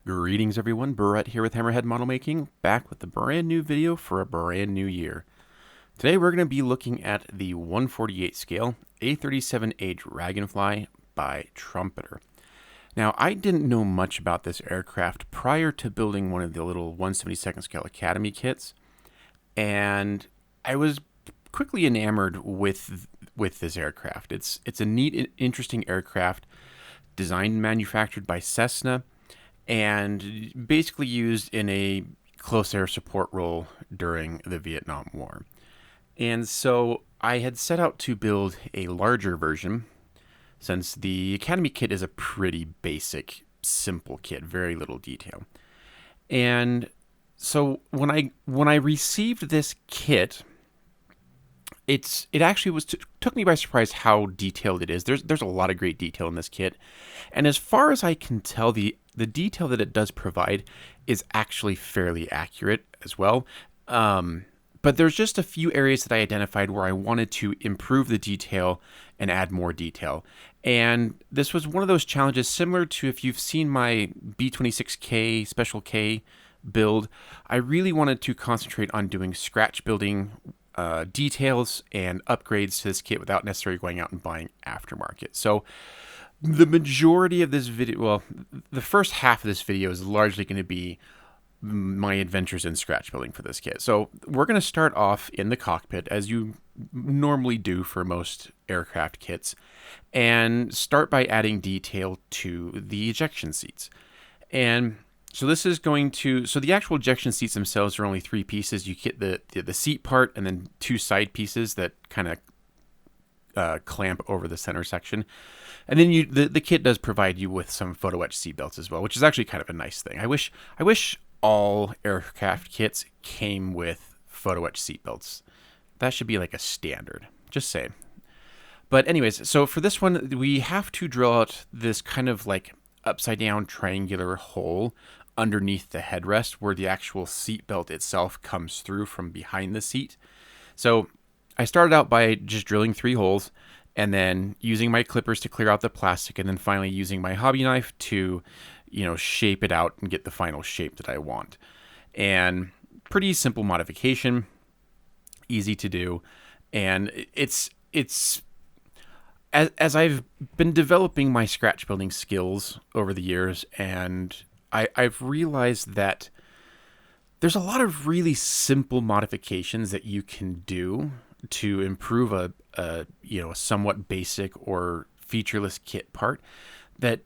Greetings everyone, Barrett here with Hammerhead Model Making, back with a brand new video for a brand new year. Today we're going to be looking at the 148 scale A-37A Dragonfly by Trumpeter. Now, I didn't know much about this aircraft prior to building one of the little 172nd scale Academy kits, and I was quickly enamored with this aircraft. It's a neat, interesting aircraft designed and manufactured by Cessna, and basically used in a close air support role during the Vietnam War. And so I had set out to build a larger version, since the Academy kit is a pretty basic, simple kit, very little detail. And so when I received this kit, it actually took me by surprise how detailed it is. There's a lot of great detail in this kit, and as far as I can tell, the detail that it does provide is actually fairly accurate as well. But there's just a few areas that I identified where I wanted to improve the detail and add more detail. And this was one of those challenges similar to if you've seen my B26K Special K build. I really wanted to concentrate on doing scratch building details and upgrades to this kit without necessarily going out and buying aftermarket. So the majority of this video, well, the first half of this video is largely going to be my adventures in scratch building for this kit. So we're going to start off in the cockpit, as you normally do for most aircraft kits, and start by adding detail to the ejection seats. And so this is going to, so the actual ejection seats themselves are only three pieces. You get the seat part and then two side pieces that kind of clamp over the center section. And then the kit does provide you with some photo etch seat belts as well, which is actually kind of a nice thing. I wish all aircraft kits came with photo etch seat belts. That should be like a standard. Just saying. But anyways, so for this one, we have to drill out this kind of like upside down triangular hole underneath the headrest where the actual seat belt itself comes through from behind the seat. So I started out by just drilling 3 holes and then using my clippers to clear out the plastic, and then finally using my hobby knife to, shape it out and get the final shape that I want. And pretty simple modification, easy to do. And it's as I've been developing my scratch building skills over the years, and I've realized that there's a lot of really simple modifications that you can do to improve a somewhat basic or featureless kit part that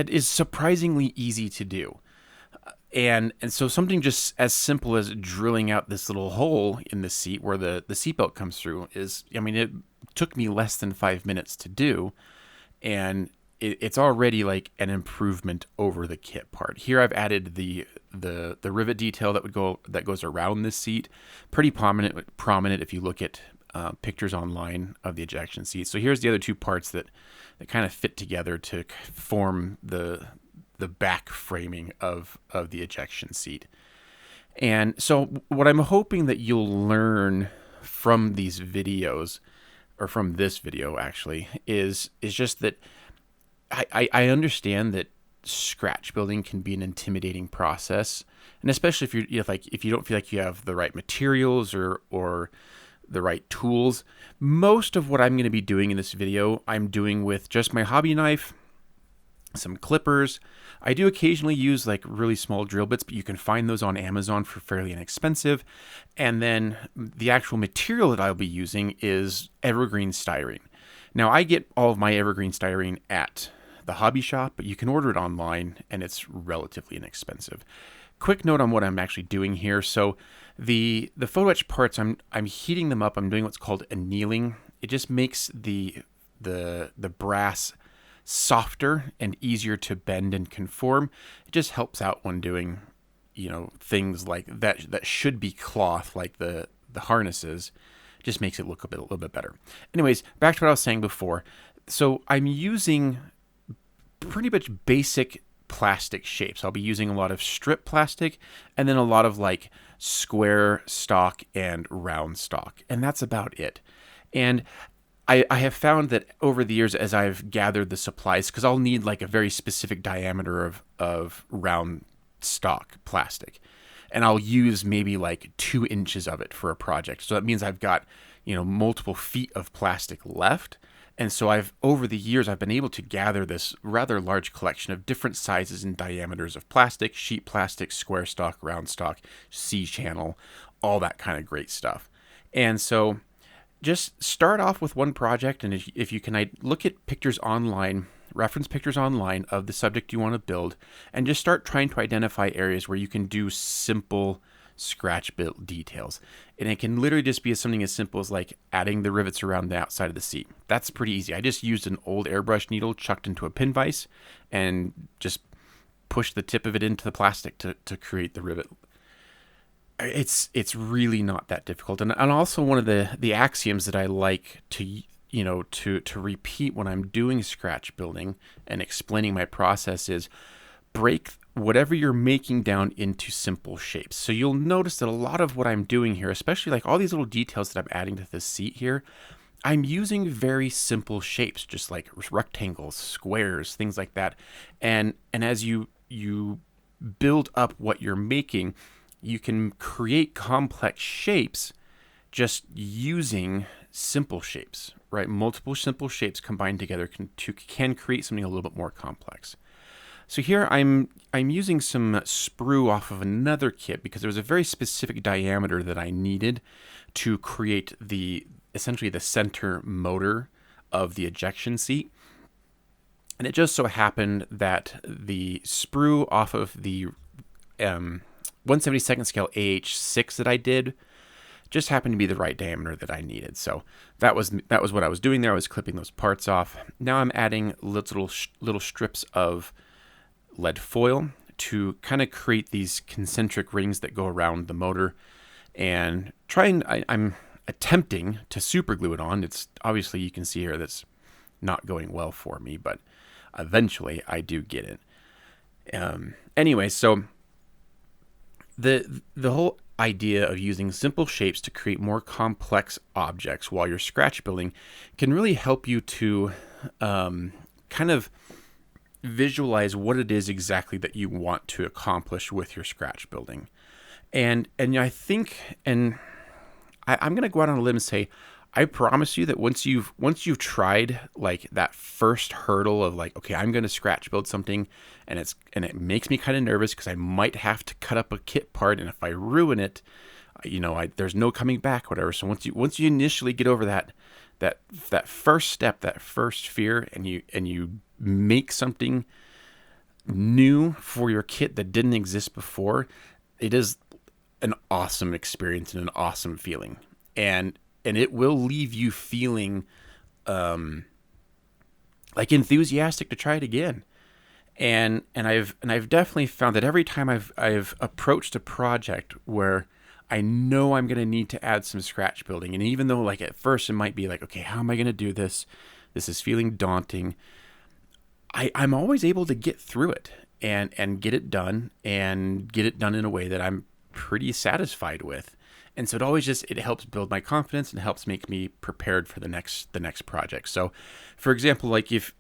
is surprisingly easy to do. And so something just as simple as drilling out this little hole in the seat where the seatbelt comes through it took me less than 5 minutes to do, and it's already like an improvement over the kit part. Here I've added the rivet detail that goes around this seat, pretty prominent if you look at pictures online of the ejection seat. So here's the other two parts that kind of fit together to form the back framing of the ejection seat. And so what I'm hoping that you'll learn from these videos, or from this video actually, is just that I understand that scratch building can be an intimidating process, and especially if you don't feel like you have the right materials or the right tools. Most of what I'm going to be doing in this video, I'm doing with just my hobby knife, some clippers. I do occasionally use like really small drill bits, but you can find those on Amazon for fairly inexpensive. And then the actual material that I'll be using is evergreen styrene. Now, I get all of my evergreen styrene at the hobby shop, but you can order it online and it's relatively inexpensive. Quick note on what I'm actually doing here. So the photo etch parts, I'm heating them up. I'm doing what's called annealing. It just makes the brass softer and easier to bend and conform. It just helps out when doing, things like that should be cloth, like the harnesses. It just makes it look a little bit better. Anyways, back to what I was saying before. So I'm using pretty much basic plastic shapes. I'll be using a lot of strip plastic and then a lot of like square stock and round stock, and that's about it. And I have found that over the years, as I've gathered the supplies, because I'll need like a very specific diameter of round stock plastic, and I'll use maybe like 2 inches of it for a project. So that means I've got, multiple feet of plastic left. And so over the years, I've been able to gather this rather large collection of different sizes and diameters of plastic: sheet plastic, square stock, round stock, C-channel, all that kind of great stuff. And so just start off with one project, and if you can, I look at pictures online, reference pictures online of the subject you want to build, and just start trying to identify areas where you can do simple scratch built details. And it can literally just be something as simple as like adding the rivets around the outside of the seat. That's pretty easy. I just used an old airbrush needle chucked into a pin vise and just pushed the tip of it into the plastic to create the rivet. It's really not that difficult. And also one of the axioms that I like to to repeat when I'm doing scratch building and explaining my process is break whatever you're making down into simple shapes. So you'll notice that a lot of what I'm doing here, especially like all these little details that I'm adding to the seat here, I'm using very simple shapes, just like rectangles, squares, things like that. And as you build up what you're making, you can create complex shapes just using simple shapes, right? Multiple simple shapes combined together can create something a little bit more complex. So here I'm using some sprue off of another kit because there was a very specific diameter that I needed to create essentially the center motor of the ejection seat. And it just so happened that the sprue off of the 1/72 scale AH6 that I did just happened to be the right diameter that I needed. So that was what I was doing there. I was clipping those parts off. Now I'm adding little strips of lead foil to kind of create these concentric rings that go around the motor, and I'm attempting to super glue it on. It's obviously, you can see here, that's not going well for me, but eventually I do get it. Anyway, so the whole idea of using simple shapes to create more complex objects while you're scratch building can really help you to kind of visualize what it is exactly that you want to accomplish with your scratch building. And I think, and I'm going to go out on a limb and say, I promise you that once you've tried like that first hurdle of like, okay, I'm going to scratch build something, and it makes me kind of nervous because I might have to cut up a kit part, and if I ruin it, there's no coming back, whatever. So once you initially get over that first step, that first fear, and you make something new for your kit that didn't exist before, it is an awesome experience and an awesome feeling. And it will leave you feeling like enthusiastic to try it again. And I've definitely found that every time I've approached a project where I know I'm going to need to add some scratch building, and even though like at first it might be like, okay, how am I going to do this? This is feeling daunting. I'm always able to get through it and get it done, and get it done in a way that I'm pretty satisfied with. And so it helps build my confidence and helps make me prepared for the next project. So for example, like if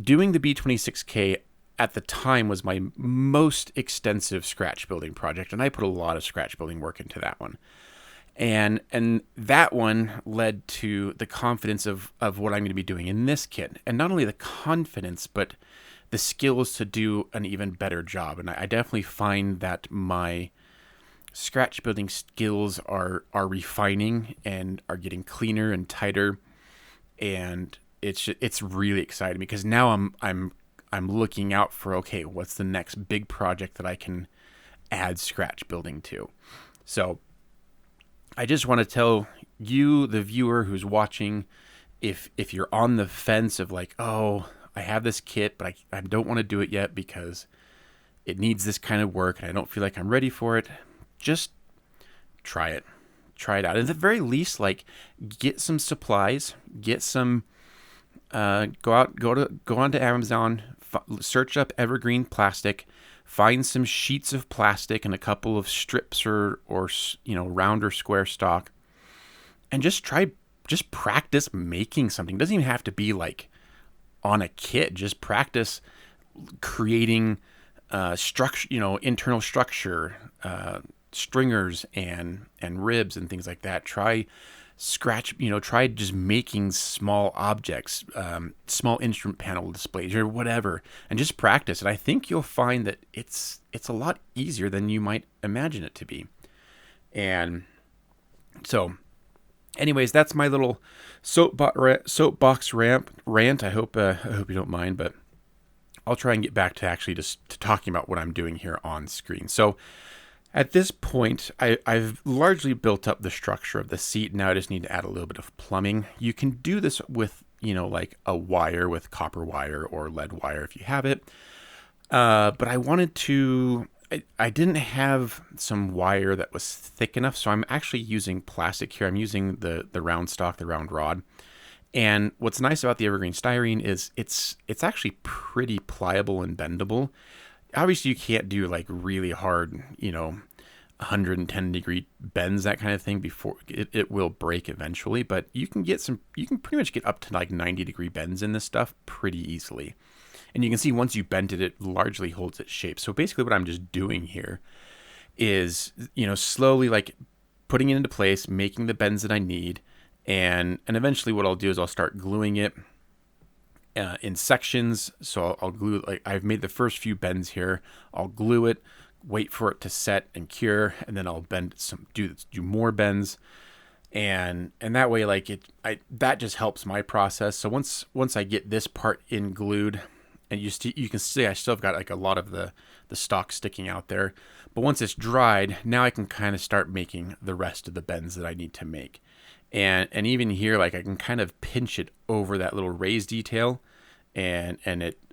doing the B26K at the time was my most extensive scratch building project, and I put a lot of scratch building work into that one. And that one led to the confidence of what I'm going to be doing in this kit. And not only the confidence, but the skills to do an even better job. And I definitely find that my scratch building skills are refining and are getting cleaner and tighter. And it's really exciting because now I'm looking out for, okay, what's the next big project that I can add scratch building to? So I just want to tell you, the viewer who's watching, if you're on the fence of like, oh, I have this kit, but I don't want to do it yet because it needs this kind of work and I don't feel like I'm ready for it, just try it. Try it out. At the very least, like, get some supplies, get some, go onto Amazon, search up evergreen plastic, find some sheets of plastic and a couple of strips or round or square stock, and just try just practice making something. It doesn't even have to be like on a kit. Just practice creating structure, internal structure, stringers and ribs and things like that. Try just making small objects, small instrument panel displays or whatever, and just practice. And I think you'll find that it's a lot easier than you might imagine it to be. And so, anyways, that's my little soapbox rant. I hope you don't mind, but I'll try and get back to actually just to talking about what I'm doing here on screen. So at this point, I've largely built up the structure of the seat. Now I just need to add a little bit of plumbing. You can do this with, like a wire, with copper wire or lead wire if you have it. But I wanted to, I didn't have some wire that was thick enough, so I'm actually using plastic here. I'm using the round stock, the round rod. And what's nice about the evergreen styrene is it's actually pretty pliable and bendable. Obviously, you can't do like really hard, 110 degree bends, that kind of thing, before it will break eventually. But you can pretty much get up to like 90-degree bends in this stuff pretty easily. And you can see once you bend it, it largely holds its shape. So basically what I'm just doing here is, slowly like putting it into place, making the bends that I need. And eventually what I'll do is I'll start gluing it in sections. So I'll glue, like I've made the first few bends here. I'll glue it, wait for it to set and cure, and then I'll do more bends. And that way, like that just helps my process. So once I get this part in glued, and you can see I still have got like a lot of the stock sticking out there. But once it's dried, now I can kind of start making the rest of the bends that I need to make. And even here, like I can kind of pinch it over that little raised detail, and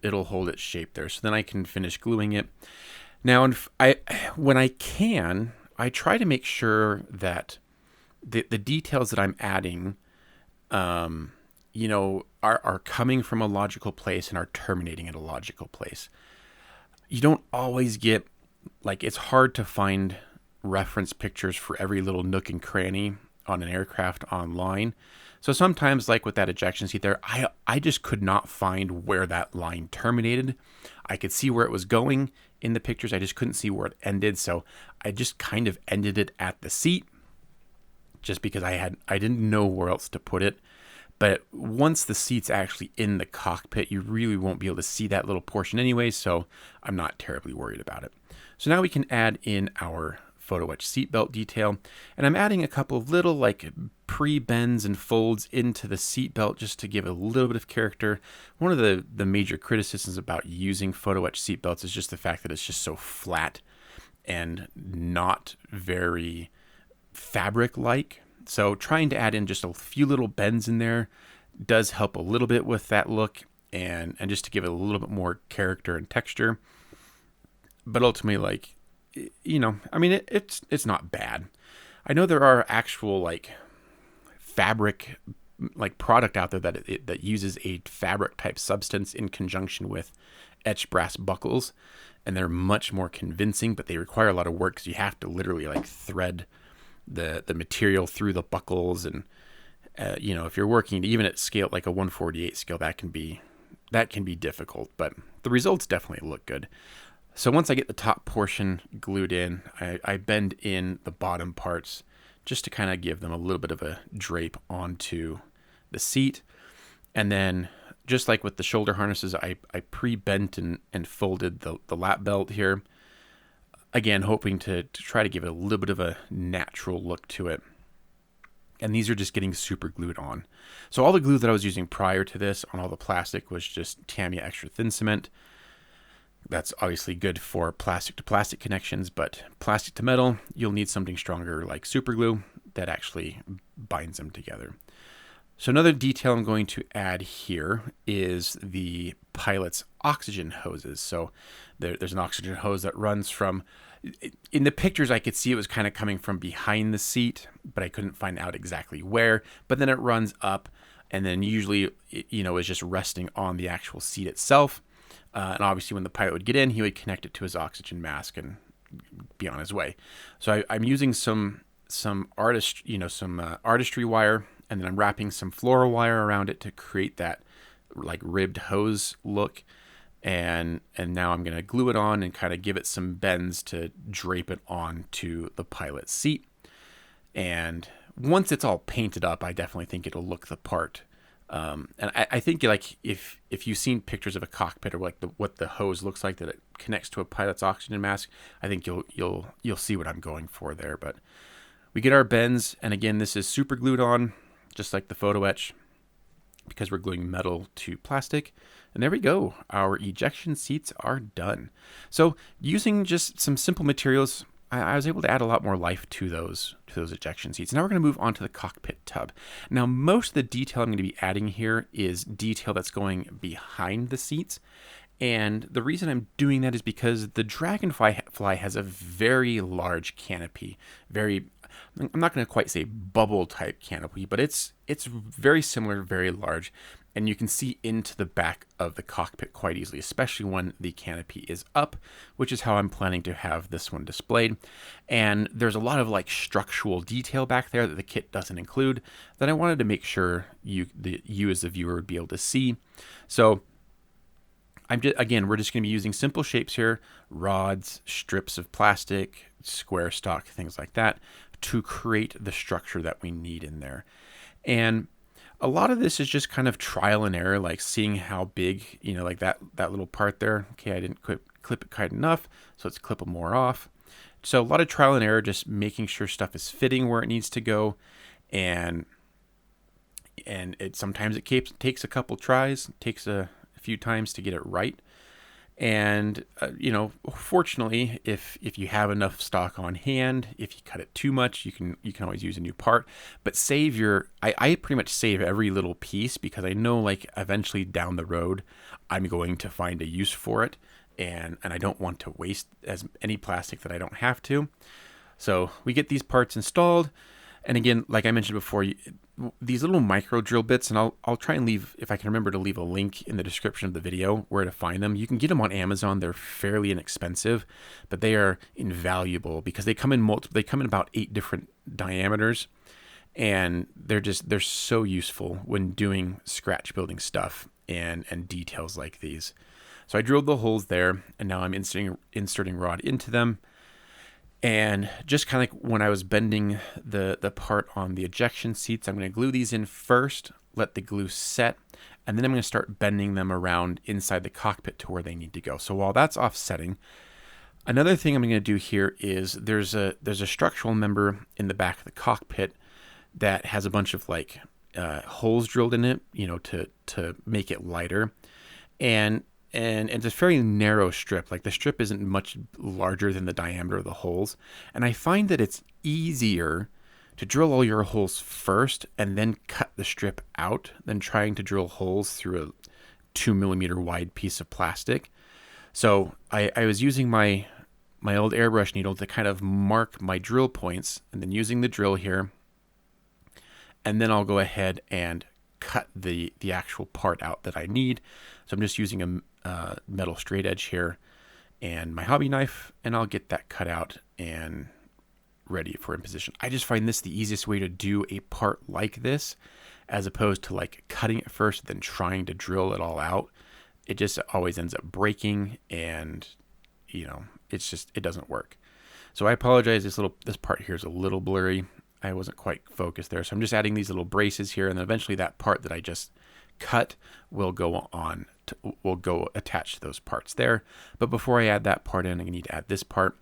it'll hold its shape there. So then I can finish gluing it. Now, when I can, I try to make sure that the details that I'm adding, are coming from a logical place and are terminating at a logical place. You don't always get, like, it's hard to find reference pictures for every little nook and cranny on an aircraft online. So sometimes, like with that ejection seat there, I just could not find where that line terminated. I could see where it was going in the pictures. I just couldn't see where it ended. So I just kind of ended it at the seat, just because I didn't know where else to put it. But once the seat's actually in the cockpit, you really won't be able to see that little portion anyway, so I'm not terribly worried about it. So now we can add in our photo etch seatbelt detail, and I'm adding a couple of little like pre-bends and folds into the seatbelt just to give a little bit of character. One of the major criticisms about using photo etch seatbelts is just the fact that it's just so flat and not very fabric-like. So trying to add in just a few little bends in there does help a little bit with that look, and just to give it a little bit more character and texture. But ultimately, like, it's not bad. I know there are actual like fabric like product out there that uses a fabric type substance in conjunction with etched brass buckles, and they're much more convincing, but they require a lot of work because you have to literally like thread the material through the buckles, and if you're working even at scale like a 148 scale, that can be difficult, but the results definitely look good. So once I get the top portion glued in, I bend in the bottom parts just to kind of give them a little bit of a drape onto the seat. And then just like with the shoulder harnesses, I pre-bent and folded the lap belt here. Again, hoping to try to give it a little bit of a natural look to it. And these are just getting super glued on. So all the glue that I was using prior to this on all the plastic was just Tamiya extra thin cement. That's obviously good for plastic to plastic connections, but plastic to metal, you'll need something stronger like super glue that actually binds them together. So another detail I'm going to add here is the pilot's oxygen hoses. So there's an oxygen hose that runs from, in the pictures I could see it was kind of coming from behind the seat, but I couldn't find out exactly where. But then it runs up, and then usually, is just resting on the actual seat itself. And obviously when the pilot would get in, he would connect it to his oxygen mask and be on his way. So I'm using some artistry wire and then I'm wrapping some floral wire around it to create that like ribbed hose look. And now I'm going to glue it on and kind of give it some bends to drape it onto the pilot seat. And once it's all painted up, I definitely think it'll look the part. And I think like if you've seen pictures of a cockpit or like what the hose looks like that it connects to a pilot's oxygen mask, I think you'll see what I'm going for there. But we get our bends, and again, this is super glued on, just like the photo etch, because we're gluing metal to plastic. And there we go. Our ejection seats are done. So using just some simple materials, I was able to add a lot more life to those ejection seats. Now we're going to move on to the cockpit tub. Now most of the detail I'm going to be adding here is detail that's going behind the seats. And the reason I'm doing that is because the Dragonfly has a very large canopy. I'm not going to quite say bubble type canopy, but it's very similar, very large. And you can see into the back of the cockpit quite easily, especially when the canopy is up, which is how I'm planning to have this one displayed. And there's a lot of like structural detail back there that the kit doesn't include that I wanted to make sure you as the viewer would be able to see. So we're just going to be using simple shapes here, rods, strips of plastic, square stock, things like that, to create the structure that we need in there. And a lot of this is just kind of trial and error, like seeing how big, like that little part there. Okay, I didn't clip it quite enough, so let's clip more off. So a lot of trial and error, just making sure stuff is fitting where it needs to go. And sometimes it takes a couple tries, takes a few times to get it right. And fortunately, if you have enough stock on hand, if you cut it too much, you can always use a new part. But I pretty much save every little piece, because I know like eventually down the road I'm going to find a use for it, and I don't want to waste any plastic that I don't have to. So we get these parts installed, and again, like I mentioned before, these little micro drill bits, and I'll try and leave, if I can remember, to leave a link in the description of the video where to find them. You can get them on Amazon. They're fairly inexpensive, but they are invaluable because they come in about 8 different diameters, and they're so useful when doing scratch building stuff and details like these. So I drilled the holes there, and now I'm inserting rod into them. And just kind of like when I was bending the part on the ejection seats, I'm going to glue these in first, let the glue set, and then I'm going to start bending them around inside the cockpit to where they need to go. So while that's offsetting, another thing I'm going to do here is there's a structural member in the back of the cockpit that has a bunch of like holes drilled in it, to make it lighter. And it's a very narrow strip. Like the strip isn't much larger than the diameter of the holes. And I find that it's easier to drill all your holes first and then cut the strip out than trying to drill holes through a 2 millimeter wide piece of plastic. So I was using my old airbrush needle to kind of mark my drill points, and then using the drill here. And then I'll go ahead and cut the actual part out that I need. So I'm just using a metal straight edge here and my hobby knife, and I'll get that cut out and ready for in position. I just find this the easiest way to do a part like this, as opposed to like cutting it first then trying to drill it all out. It just always ends up breaking, and it doesn't work. So I apologize, this part here is a little blurry. I wasn't quite focused there. So I'm just adding these little braces here, and then eventually that part that I just cut will go attached to those parts there. But before I add that part in, I need to add this part.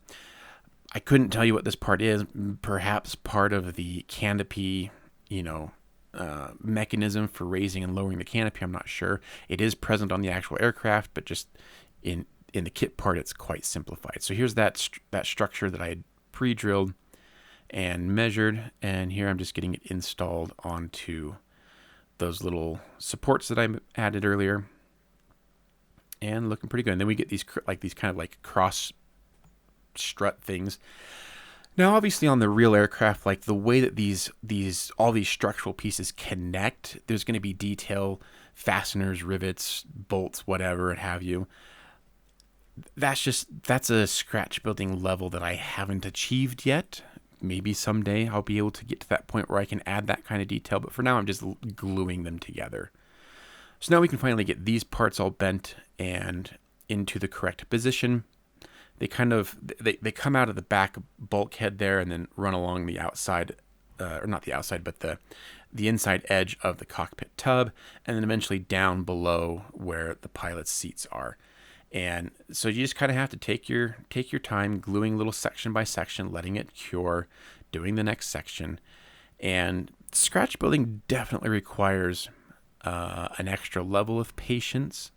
I couldn't tell you what this part is. Perhaps part of the canopy, mechanism for raising and lowering the canopy. I'm not sure. It is present on the actual aircraft, but just in the kit part, it's quite simplified. So here's that structure that I had pre-drilled and measured, and here I'm just getting it installed onto those little supports that I added earlier, and looking pretty good. And then we get these kind of like cross strut things. Now obviously on the real aircraft, like the way that all these structural pieces connect, there's going to be detail, fasteners, rivets, bolts, whatever it have you. That's a scratch building level that I haven't achieved yet. maybe someday I'll be able to get to that point where I can add that kind of detail, but for now I'm just gluing them together. So now we can finally get these parts all bent and into the correct position. They come out of the back bulkhead there and then run along the outside, or not the outside, but the inside edge of the cockpit tub, and then eventually down below where the pilot's seats are. And so you just kind of have to take your time gluing little section by section, letting it cure, doing the next section. And scratch building definitely requires an extra level of patience,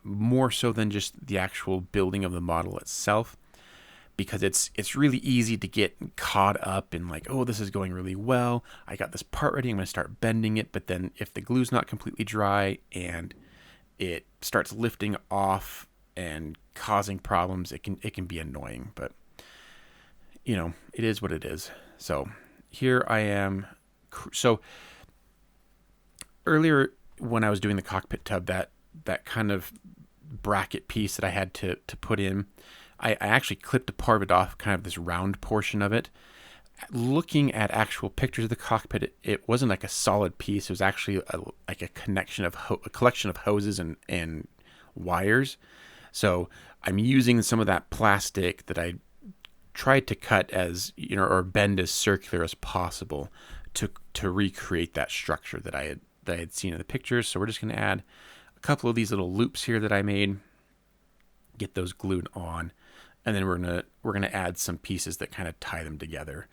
more so than just the actual building of the model itself, because it's really easy to get caught up in like, oh, this is going really well, I got this part ready, I'm going to start bending it, but then if the glue's not completely dry and it starts lifting off and causing problems, it can be annoying, but it is what it is. So here I am. So earlier when I was doing the cockpit tub, that kind of bracket piece that I had to put in, I actually clipped a part of it off, kind of this round portion of it. Looking at actual pictures of the cockpit, it wasn't like a solid piece. It was actually like a collection of hoses and wires. So I'm using some of that plastic that I tried to cut as or bend as circular as possible to recreate that structure that I had seen in the pictures. So we're just going to add a couple of these little loops here that I made, get those glued on, and then we're gonna add some pieces that kind of tie them together,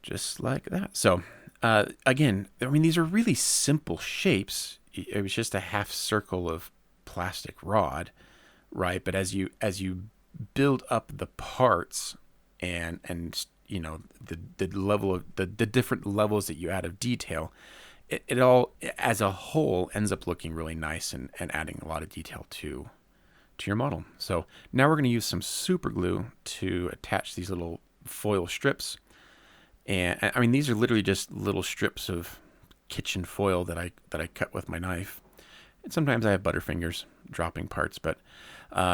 just like that. So again, I mean, these are really simple shapes. It was just a half circle of plastic rod, right? But as you build up the parts and the level of the different levels that you add of detail, it all as a whole ends up looking really nice and adding a lot of detail to your model. So now we're going to use some super glue to attach these little foil strips. And I mean, these are literally just little strips of kitchen foil that I cut with my knife. And sometimes I have butterfingers dropping parts, but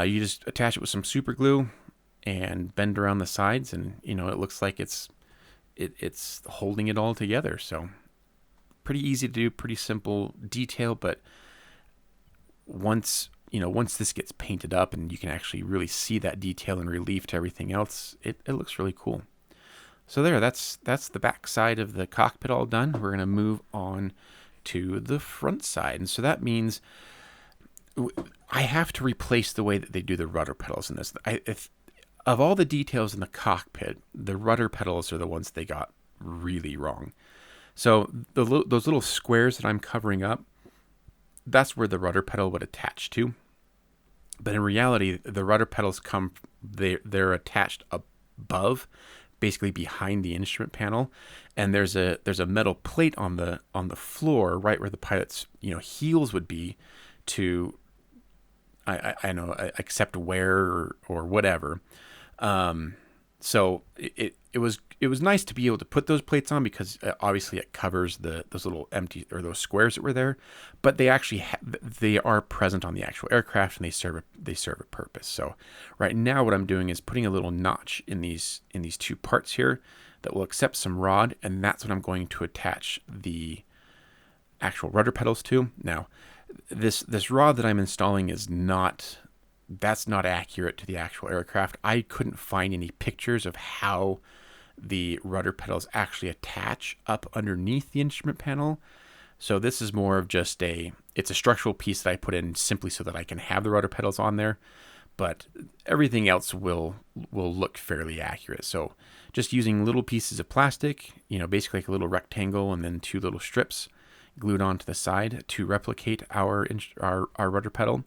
you just attach it with some super glue and bend around the sides, and it looks like it's holding it all together. So pretty easy to do, pretty simple detail, but once this gets painted up and you can actually really see that detail in relief to everything else, it looks really cool. So that's the back side of the cockpit all done. We're going to move on to the front side. And so that means I have to replace the way that they do the rudder pedals in this. Of all the details in the cockpit, the rudder pedals are the ones they got really wrong. So those little squares that I'm covering up, that's where the rudder pedal would attach to. But in reality, the rudder pedals they're attached above, basically behind the instrument panel, and there's a metal plate on the floor right where the pilot's heels would be to I know accept wear or whatever. So it was nice to be able to put those plates on because obviously it covers those little empty or those squares that were there, but they actually they are present on the actual aircraft and they serve a purpose. So right now what I'm doing is putting a little notch in these two parts here that will accept some rod, and that's what I'm going to attach the actual rudder pedals to. Now this rod that I'm installing that's not accurate to the actual aircraft. I couldn't find any pictures of how the rudder pedals actually attach up underneath the instrument panel. So this is more of just it's a structural piece that I put in simply so that I can have the rudder pedals on there, but everything else will look fairly accurate. So just using little pieces of plastic, basically like a little rectangle and then two little strips glued onto the side to replicate our rudder pedal.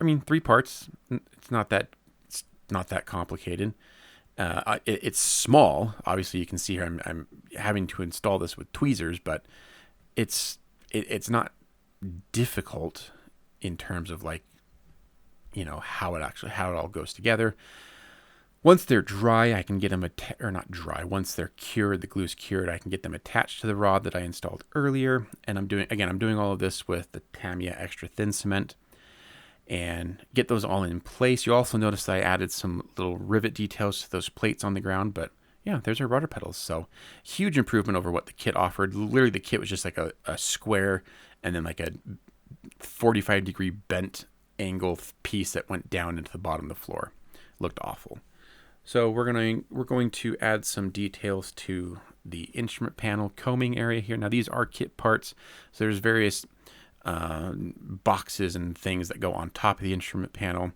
I mean, 3 parts. It's not that complicated. It's small. Obviously, you can see here I'm having to install this with tweezers, but it's not difficult in terms of how it all goes together. Once they're dry, I can get them not dry. Once they're cured, the glue's cured, I can get them attached to the rod that I installed earlier. And I'm doing all of this with the Tamiya extra thin cement. and get those all in place. You also notice that I added some little rivet details to those plates on the ground, but yeah, there's our rudder pedals. So huge improvement over what the kit offered. Literally, the kit was just like a square and then like a 45-degree bent angle piece that went down into the bottom of the floor. Looked awful. So we're going to add some details to the instrument panel combing area here. Now these are kit parts, so there's various boxes and things that go on top of the instrument panel.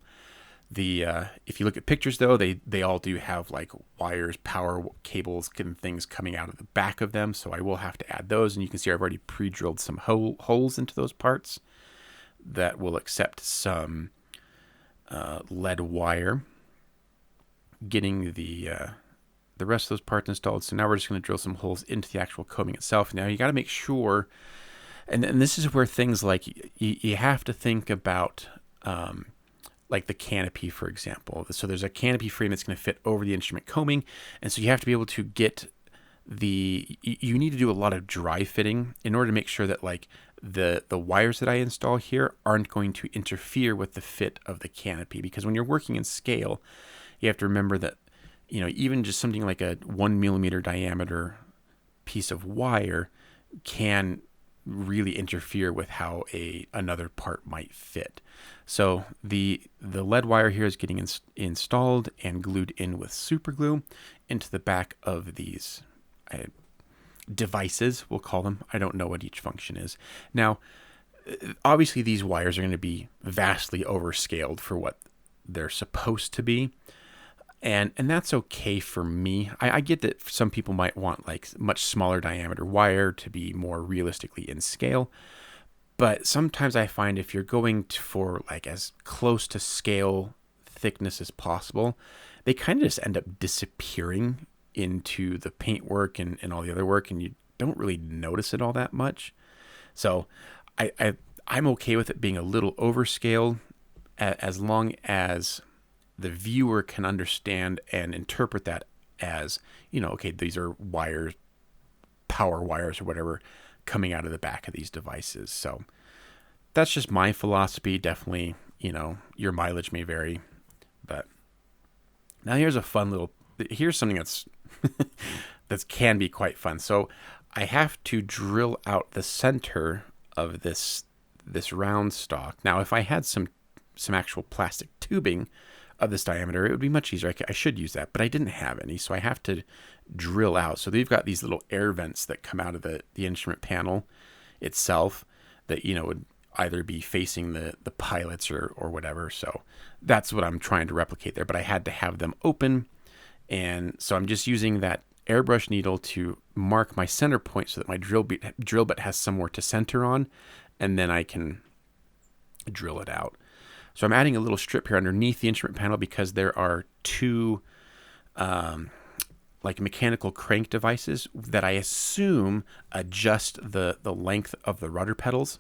If you look at pictures though, they all do have like wires, power cables, and things coming out of the back of them. So I will have to add those, and you can see I've already pre-drilled some holes into those parts that will accept some lead wire. Getting the rest of those parts installed. So now we're just going to drill some holes into the actual combing itself. Now you got to make sure, and this is where things like you have to think about. Like the canopy, for example. So there's a canopy frame that's going to fit over the instrument combing. And so you have to be able to get you need to do a lot of dry fitting in order to make sure that like the wires that I install here aren't going to interfere with the fit of the canopy. Because when you're working in scale, you have to remember that, even just something like a 1 millimeter diameter piece of wire can really interfere with how another part might fit. So the lead wire here is getting installed and glued in with super glue into the back of these devices, we'll call them. I don't know what each function is. Now, obviously these wires are going to be vastly overscaled for what they're supposed to be. And that's okay for me. I get that some people might want like much smaller diameter wire to be more realistically in scale. But sometimes I find if you're going for like as close to scale thickness as possible, they kind of just end up disappearing into the paintwork and all the other work, and you don't really notice it all that much. So I'm okay with it being a little overscaled as long as the viewer can understand and interpret that as, okay, these are wires, power wires or whatever, coming out of the back of these devices. So that's just my philosophy. Definitely, your mileage may vary. But now here's something that's that can be quite fun. So I have to drill out the center of this round stock. Now, if I had some actual plastic tubing of this diameter, it would be much easier. I should use that, but I didn't have any, so I have to drill out. So they've got these little air vents that come out of the instrument panel itself that would either be facing the pilots or whatever. So that's what I'm trying to replicate there, but I had to have them open, and so I'm just using that airbrush needle to mark my center point so that my drill bit has somewhere to center on, and then I can drill it out. So I'm adding a little strip here underneath the instrument panel because there are two like mechanical crank devices that I assume adjust the length of the rudder pedals,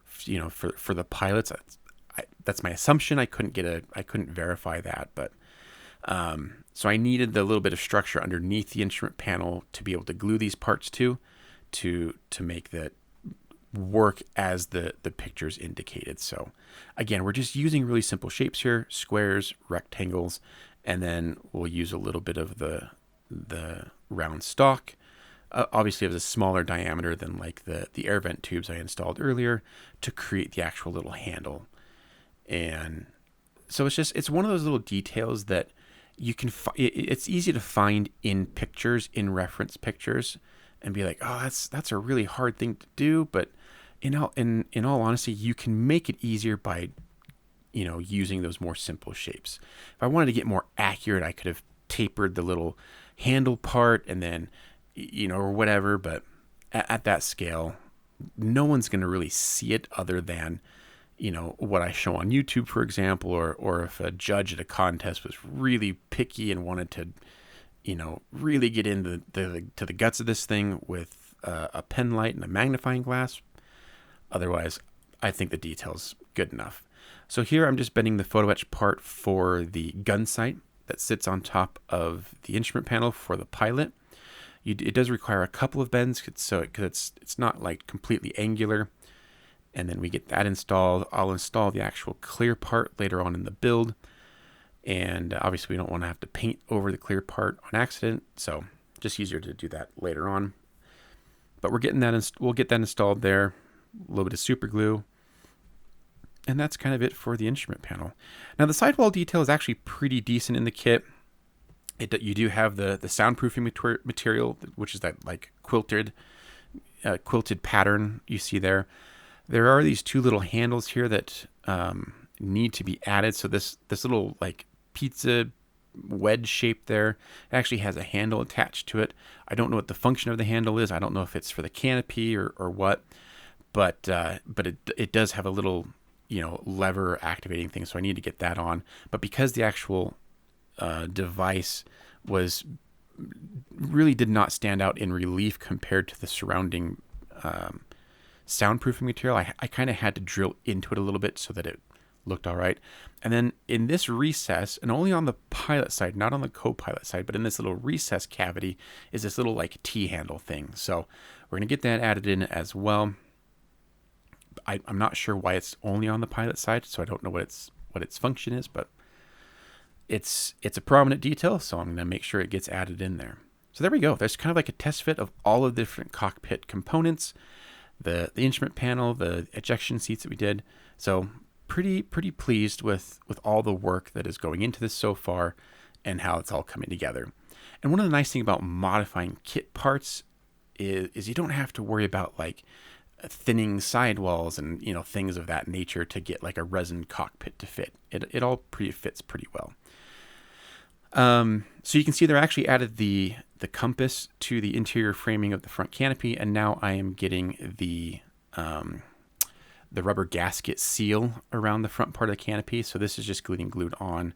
for the pilots. That's my assumption. I couldn't verify that, but so I needed the little bit of structure underneath the instrument panel to be able to glue these parts to make that work as the pictures indicated. So again, we're just using really simple shapes here: squares, rectangles, and then we'll use a little bit of the round stock. Obviously it was a smaller diameter than like the air vent tubes I installed earlier to create the actual little handle. And so it's one of those little details that you can it's easy to find in pictures, in reference pictures, and be like, oh, that's a really hard thing to do. But in all honesty, you can make it easier by using those more simple shapes. If I wanted to get more accurate, I could have tapered the little handle part and then or whatever, but at that scale, no one's going to really see it other than what I show on YouTube, for example, or if a judge at a contest was really picky and wanted to really get into to the guts of this thing with a pen light and a magnifying glass. Otherwise, I think the detail's good enough. So here I'm just bending the photo etch part for the gun sight that sits on top of the instrument panel for the pilot. It does require a couple of bends, so because it's not like completely angular, And then we get that installed. I'll install the actual clear part later on in the build. And obviously we don't want to have to paint over the clear part on accident, so just easier to do that later on. But we'll get that installed there, a little bit of super glue, and that's kind of it for the instrument panel. Now the sidewall detail is actually pretty decent in the kit. You do have the soundproofing material, which is that like quilted pattern you see there. There are these two little handles here that need to be added. So this little like pizza wedge shape there actually has a handle attached to it. I don't know what the function of the handle is. I don't know if it's for the canopy or what, but it does have a little, lever activating thing. So I need to get that on. But because the actual device really did not stand out in relief compared to the surrounding soundproofing material, I kind of had to drill into it a little bit so that it looked all right. And then in this recess, and only on the pilot side, not on the co-pilot side, but in this little recess cavity is this little like T-handle thing. So we're going to get that added in as well. I'm not sure why it's only on the pilot side, so I don't know what its function is, but it's a prominent detail, so I'm going to make sure it gets added in there. So there we go. There's kind of like a test fit of all of the different cockpit components, the instrument panel, the ejection seats that we did. So pretty pleased with all the work that is going into this so far and how it's all coming together. And one of the nice things about modifying kit parts is you don't have to worry about like thinning sidewalls and things of that nature to get like a resin cockpit to fit. It all fits pretty well. So you can see they're actually added the compass to the interior framing of the front canopy, and now I am getting the rubber gasket seal around the front part of the canopy. So this is just getting glued on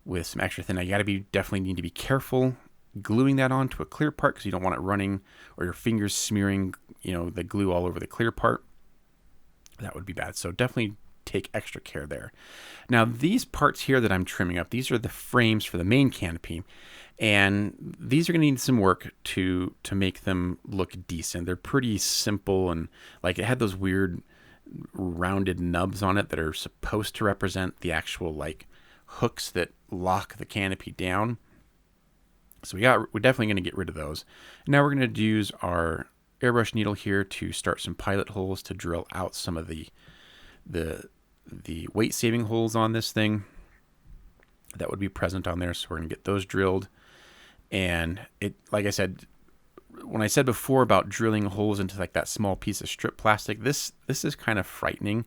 with some extra thin. Now you definitely need to be careful gluing that onto a clear part because you don't want it running or your fingers smearing, the glue all over the clear part. That would be bad. So definitely take extra care there. Now these parts here that I'm trimming up, these are the frames for the main canopy, and these are going to need some work to make them look decent. They're pretty simple, and like it had those weird rounded nubs on it that are supposed to represent the actual like hooks that lock the canopy down. So we're definitely going to get rid of those. Now we're going to use our airbrush needle here to start some pilot holes to drill out some of the weight saving holes on this thing that would be present on there. So we're going to get those drilled. And it, like I said, when I said before about drilling holes into like that small piece of strip plastic, this is kind of frightening.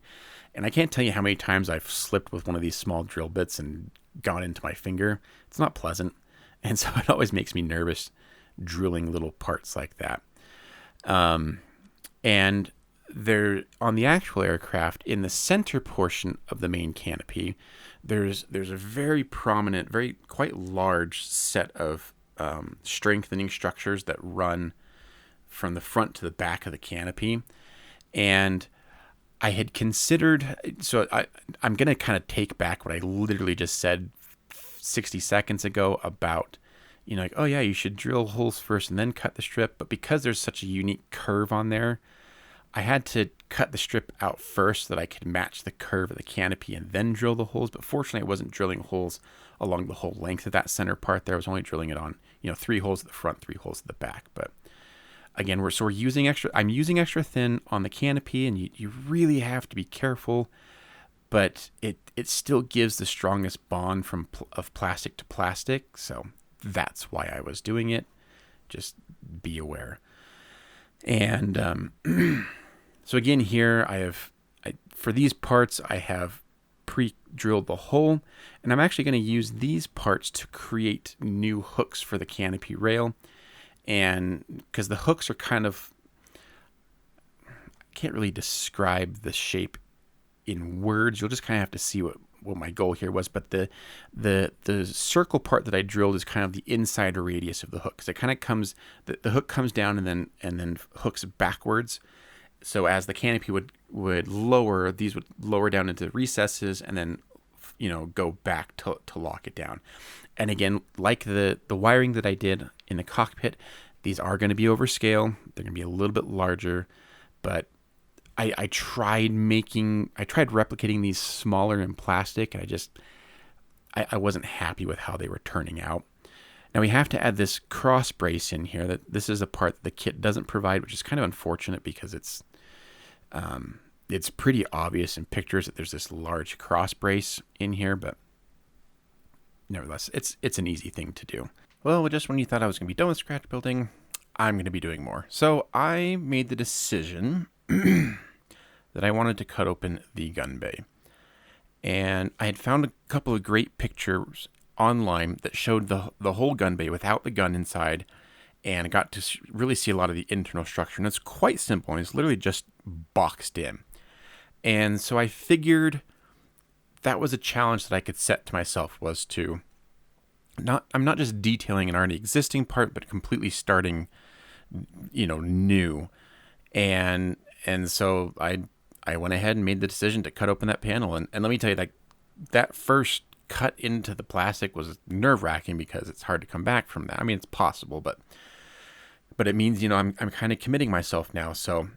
And I can't tell you how many times I've slipped with one of these small drill bits and gone into my finger. It's not pleasant. And so it always makes me nervous drilling little parts like that. And there, on the actual aircraft, in the center portion of the main canopy, there's a very prominent, quite large set of strengthening structures that run from the front to the back of the canopy. And I had considered, so I'm going to kind of take back what I literally just said 60 seconds ago about, like, oh yeah, you should drill holes first and then cut the strip. But because there's such a unique curve on there, I had to cut the strip out first so that I could match the curve of the canopy and then drill the holes. But fortunately, I wasn't drilling holes along the whole length of that center part there. I was only drilling it on, 3 holes at the front, 3 holes at the back. But again, we're using I'm using extra thin on the canopy, and you really have to be careful. But it still gives the strongest bond of plastic to plastic. So that's why I was doing it. Just be aware. And so again, here for these parts, I have pre-drilled the hole, and I'm actually going to use these parts to create new hooks for the canopy rail. And because the hooks are I can't really describe the shape in words. You'll just kind of have to see what my goal here was. But the circle part that I drilled is kind of the inside radius of the hook. So it kind of comes, the hook comes down and then hooks backwards. So as the canopy would lower, these would lower down into recesses and then, go back to lock it down. And again, like the wiring that I did in the cockpit, these are going to be overscale. They're going to be a little bit larger, but I tried replicating these smaller in plastic, and I wasn't happy with how they were turning out. Now we have to add this cross brace in here. This is a part that the kit doesn't provide, which is kind of unfortunate because it's pretty obvious in pictures that there's this large cross brace in here, but nevertheless, it's an easy thing to do. Well, just when you thought I was going to be done with scratch building, I'm going to be doing more. So I made the decision that I wanted to cut open the gun bay. And I had found a couple of great pictures online that showed the whole gun bay without the gun inside, and I got to really see a lot of the internal structure. And it's quite simple, and it's literally just boxed in. And so I figured that was a challenge that I could set to myself, was to I'm not just detailing an already existing part, but completely starting, new. And so I went ahead and made the decision to cut open that panel. And let me tell you, that first cut into the plastic was nerve-wracking because it's hard to come back from that. I mean, it's possible, but it means, I'm kind of committing myself now. So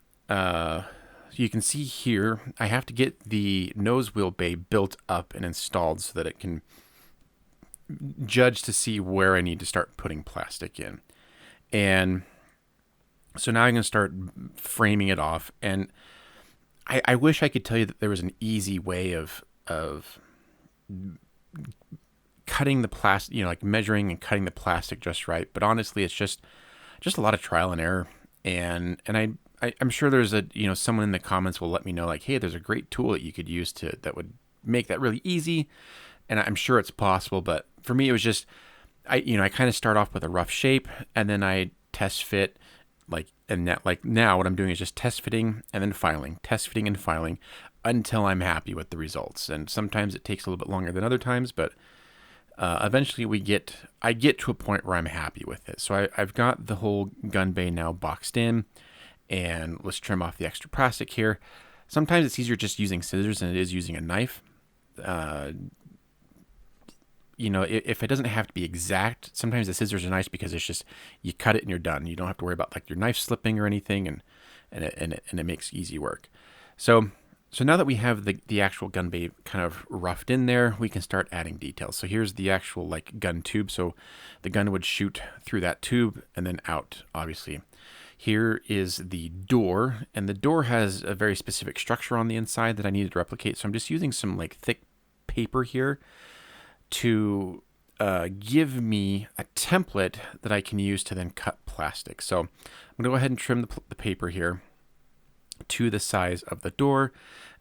you can see here, I have to get the nose wheel bay built up and installed so that it can judge to see where I need to start putting plastic in. And so now I'm going to start framing it off. And I wish I could tell you that there was an easy way of cutting the plastic, like measuring and cutting the plastic just right. But honestly, it's just a lot of trial and error. And I'm sure there's someone in the comments will let me know, like, hey, there's a great tool that you could use that would make that really easy. And I'm sure it's possible. But for me, it was just, I kind of start off with a rough shape, and then I test fit, now what I'm doing is just test fitting and then filing, test fitting and filing until I'm happy with the results. And sometimes it takes a little bit longer than other times, but eventually I get to a point where I'm happy with it. So I've got the whole gun bay now boxed in, and let's trim off the extra plastic here. Sometimes it's easier just using scissors than it is using a knife. If it doesn't have to be exact, sometimes the scissors are nice because it's just, you cut it and you're done. You don't have to worry about your knife slipping or anything, and it makes easy work. So now that we have the actual gun bay kind of roughed in there, we can start adding details. So here's the actual gun tube. So the gun would shoot through that tube and then out, obviously. Here is the door, and the door has a very specific structure on the inside that I needed to replicate. So I'm just using some thick paper here to give me a template that I can use to then cut plastic. So I'm going to go ahead and trim the paper here to the size of the door,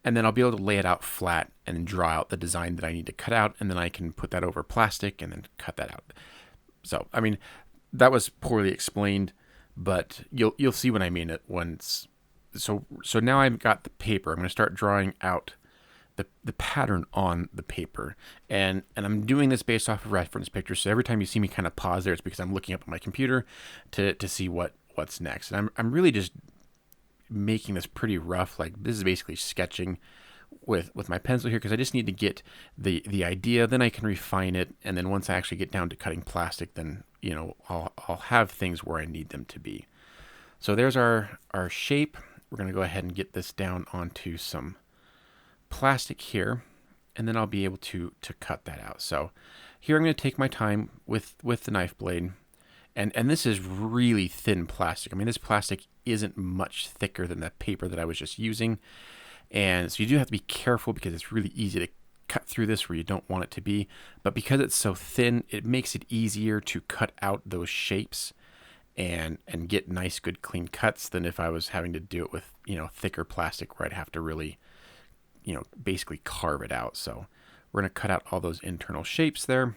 and then I'll be able to lay it out flat and then draw out the design that I need to cut out, and then I can put that over plastic and then cut that out. So, I mean, that was poorly explained, but you'll see what I mean it once. So now I've got the paper. I'm going to start drawing out the pattern on the paper, and I'm doing this based off of reference pictures. So every time you see me kind of pause there, it's because I'm looking up at my computer to see what's next. And I'm really just making this pretty rough. This is basically sketching with my pencil here, because I just need to get the idea, then I can refine it, and then once I actually get down to cutting plastic, then I'll have things where I need them to be. So there's our shape. We're going to go ahead and get this down onto some plastic here, and then I'll be able to cut that out. So here I'm going to take my time with the knife blade, and this is really thin plastic. I mean, this plastic isn't much thicker than the paper that I was just using, and so you do have to be careful because it's really easy to cut through this where you don't want it to be. But because it's so thin, it makes it easier to cut out those shapes and get nice, good, clean cuts than if I was having to do it with thicker plastic where I'd have to really basically carve it out. So we're going to cut out all those internal shapes there.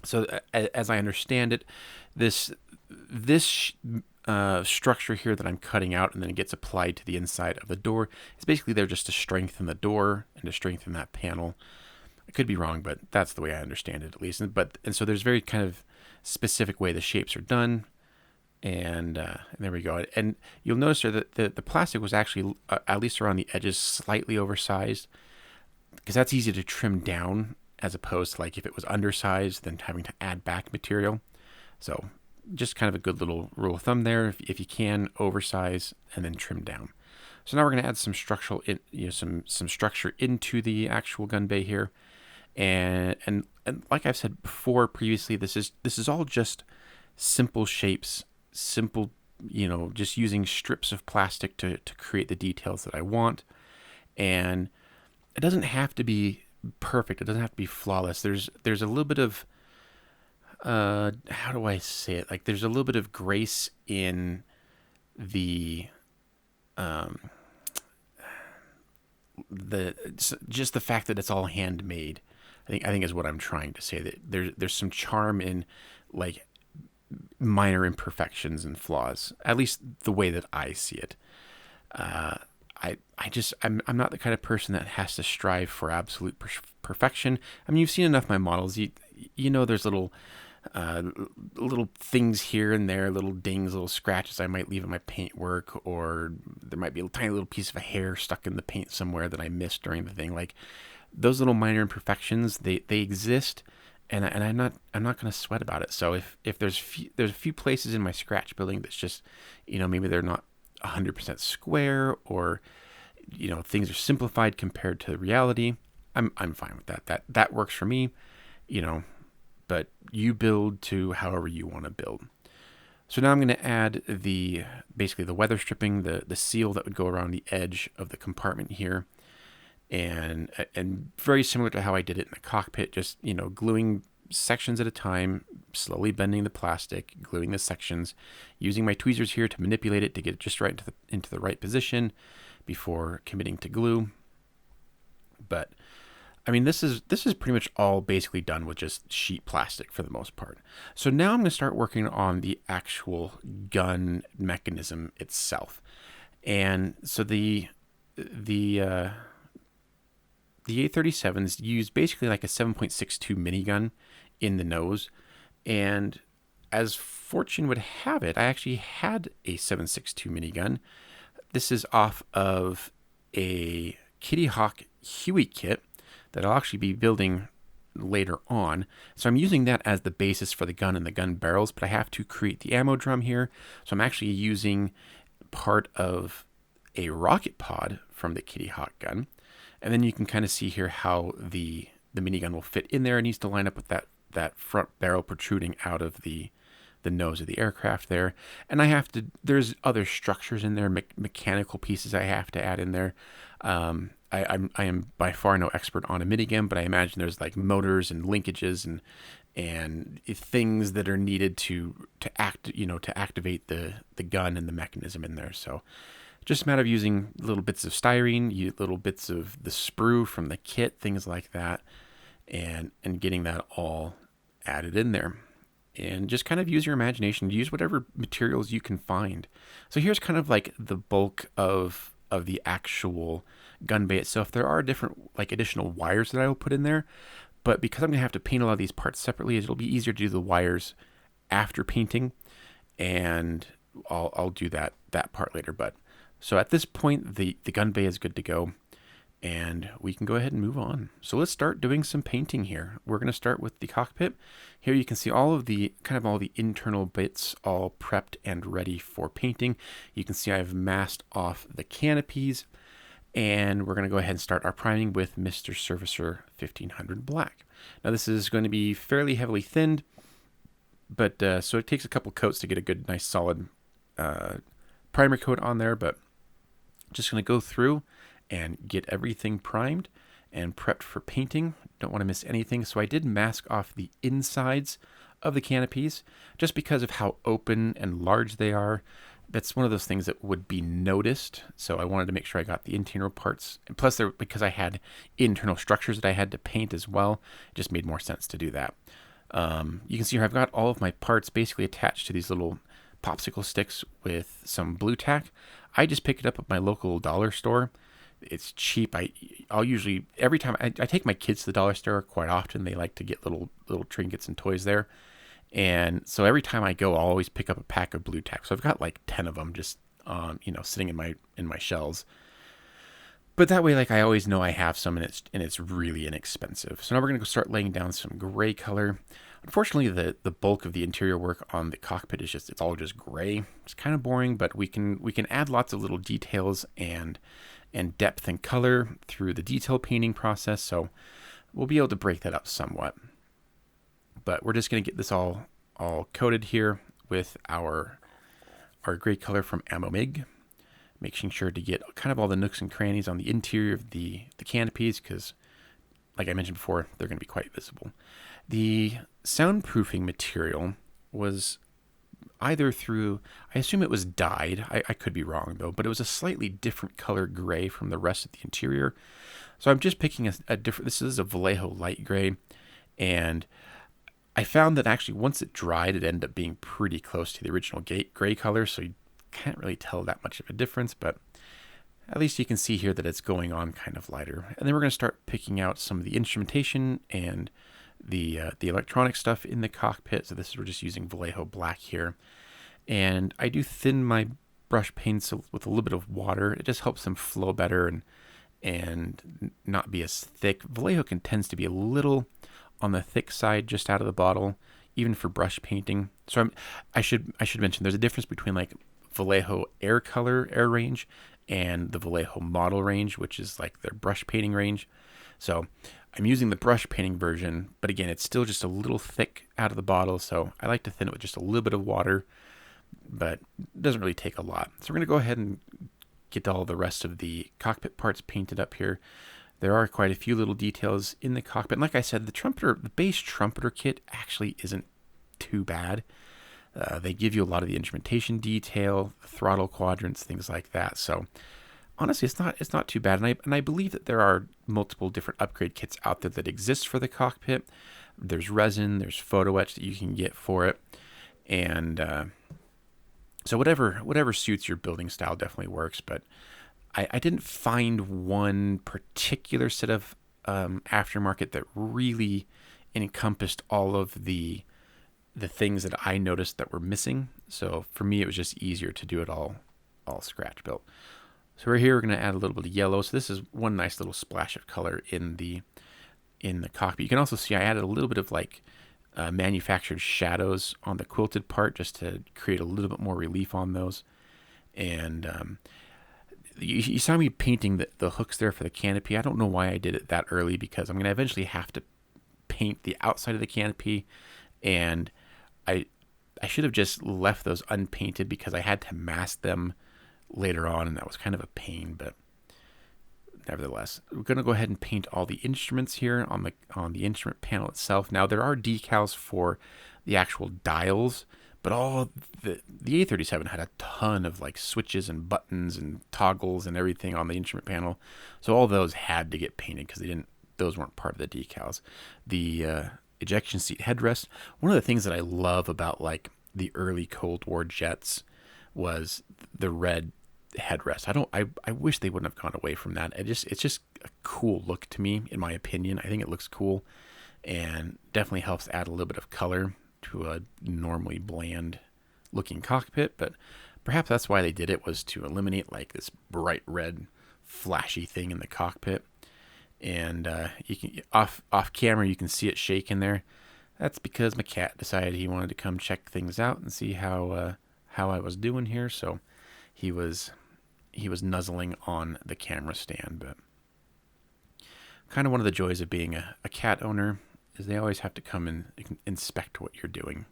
So as I understand it, this structure here that I'm cutting out and then it gets applied to the inside of the door, it's basically there just to strengthen the door and to strengthen that panel. I could be wrong, but that's the way I understand it, at least. And so there's very kind of specific way the shapes are done. And there we go. And you'll notice there that the plastic was actually, at least around the edges, slightly oversized, because that's easy to trim down as opposed to if it was undersized, then having to add back material. So just kind of a good little rule of thumb there. If you can, oversize and then trim down. So now we're going to add some structural, some structure into the actual gun bay here, and like I've said before previously, this is all just simple shapes, simple, just using strips of plastic to create the details that I want, and it doesn't have to be perfect. It doesn't have to be flawless. There's a little bit of how do I say it? Like there's a little bit of grace in the just the fact that it's all handmade. I think is what I'm trying to say. That there's some charm in like minor imperfections and flaws. At least the way that I see it. I'm not the kind of person that has to strive for absolute perfection. I mean, you've seen enough of my models. You know, there's little things here and there, little dings, little scratches I might leave in my paint work, or there might be a tiny little piece of a hair stuck in the paint somewhere that I missed during the thing. Like those little minor imperfections, they exist, and I'm not going to sweat about it. So if there's a few places in my scratch building that's just, maybe they're not 100% square, or things are simplified compared to the reality, I'm fine with that. That works for me, but you build to however you want to build. So now I'm going to add basically the weather stripping, the seal that would go around the edge of the compartment here, and very similar to how I did it in the cockpit, just gluing sections at a time, slowly bending the plastic, gluing the sections, using my tweezers here to manipulate it to get it just right into the right position before committing to glue. But I mean, this is pretty much all basically done with just sheet plastic for the most part. So now I'm going to start working on the actual gun mechanism itself. And so the A-37s use basically like a 7.62 minigun in the nose, and as fortune would have it, I actually had a 7.62 minigun. This is off of a Kitty Hawk Huey kit that I'll actually be building later on. So I'm using that as the basis for the gun and the gun barrels, but I have to create the ammo drum here. So I'm actually using part of a rocket pod from the Kitty Hawk gun. And then you can kind of see here how the minigun will fit in there. It needs to line up with that front barrel protruding out of the nose of the aircraft there. And there's other structures in there, mechanical pieces I have to add in there. I am by far no expert on a minigun, but I imagine there's like motors and linkages and things that are needed to activate the gun and the mechanism in there. So just a matter of using little bits of styrene, little bits of the sprue from the kit, things like that, and getting that all added in there. And just kind of use your imagination, use whatever materials you can find. So here's kind of like the bulk of the actual gun bay itself. There are different like additional wires that I will put in there, but because I'm going to have to paint a lot of these parts separately, it'll be easier to do the wires after painting, and I'll do that part later. But so at this point, the gun bay is good to go, and we can go ahead and move on. So let's start doing some painting here. We're going to start with the cockpit. Here you can see all the internal bits all prepped and ready for painting. You can see I've masked off the canopies, and we're going to go ahead and start our priming with Mr. Surfacer 1500 Black. Now this is going to be fairly heavily thinned, but so it takes a couple coats to get a good, nice, solid primer coat on there, but just going to go through and get everything primed and prepped for painting. Don't want to miss anything. So I did mask off the insides of the canopies just because of how open and large they are. That's one of those things that would be noticed. So I wanted to make sure I got the interior parts. And plus, because I had internal structures that I had to paint as well, it just made more sense to do that. You can see here I've got all of my parts basically attached to these little popsicle sticks with some blue tack. I just pick it up at my local dollar store. It's cheap. I'll usually, every time I take my kids to the dollar store quite often, they like to get little trinkets and toys there. And so every time I go, I'll always pick up a pack of blue tack. So I've got like 10 of them just, sitting in my shelves. But that way, like, I always know I have some, and it's really inexpensive. So now we're going to go start laying down some gray color. Unfortunately, the bulk of the interior work on the cockpit is it's all just gray. It's kind of boring, but we can add lots of little details and depth and color through the detail painting process. So we'll be able to break that up somewhat. But we're just going to get this all coated here with our gray color from Ammo MIG, making sure to get kind of all the nooks and crannies on the interior of the canopies, because like I mentioned before, they're going to be quite visible. The soundproofing material was either through, I assume it was dyed, I could be wrong though, but it was a slightly different color gray from the rest of the interior. So I'm just picking a different, this is a Vallejo light gray, and I found that actually once it dried, it ended up being pretty close to the original gray color, so you can't really tell that much of a difference, but at least you can see here that it's going on kind of lighter. And then we're going to start picking out some of the instrumentation and the electronic stuff in the cockpit. So this is, we're just using Vallejo black here. And I do thin my brush paints with a little bit of water. It just helps them flow better and not be as thick. Vallejo tends to be a little on the thick side just out of the bottle, even for brush painting. So I should mention there's a difference between like Vallejo air range and the Vallejo model range, which is like their brush painting range. So I'm using the brush painting version, but again, it's still just a little thick out of the bottle. So I like to thin it with just a little bit of water, but it doesn't really take a lot. So we're going to go ahead and get all the rest of the cockpit parts painted up here. There are quite a few little details in the cockpit. And like I said, the base Trumpeter kit actually isn't too bad. They give you a lot of the instrumentation detail, throttle quadrants, things like that. So honestly, it's not too bad. And I believe that there are multiple different upgrade kits out there that exist for the cockpit. There's resin, there's photo etch that you can get for it, and so whatever suits your building style definitely works. But I didn't find one particular set of aftermarket that really encompassed all of the things that I noticed that were missing. So for me, it was just easier to do it all scratch built. So we're going to add a little bit of yellow. So this is one nice little splash of color in the cockpit. You can also see I added a little bit of like manufactured shadows on the quilted part just to create a little bit more relief on those. And you saw me painting the hooks there for the canopy. I don't know why I did it that early, because I'm going to eventually have to paint the outside of the canopy, and I should have just left those unpainted because I had to mask them later on, and that was kind of a pain. But nevertheless, we're going to go ahead and paint all the instruments here on the instrument panel itself. Now there are decals for the actual dials, but all the A-37 had a ton of like switches and buttons and toggles and everything on the instrument panel, so all those had to get painted because those weren't part of the decals. The ejection seat headrest. One of the things that I love about like the early Cold War jets was the red headrest. I wish they wouldn't have gone away from that. It's just a cool look to me, in my opinion. I think it looks cool and definitely helps add a little bit of color to a normally bland looking cockpit. But perhaps that's why they did it, was to eliminate like this bright red flashy thing in the cockpit. And you can off camera you can see it shaking there. That's because my cat decided he wanted to come check things out and see how I was doing here. So he was nuzzling on the camera stand. But kind of one of the joys of being a cat owner is they always have to come and inspect what you're doing.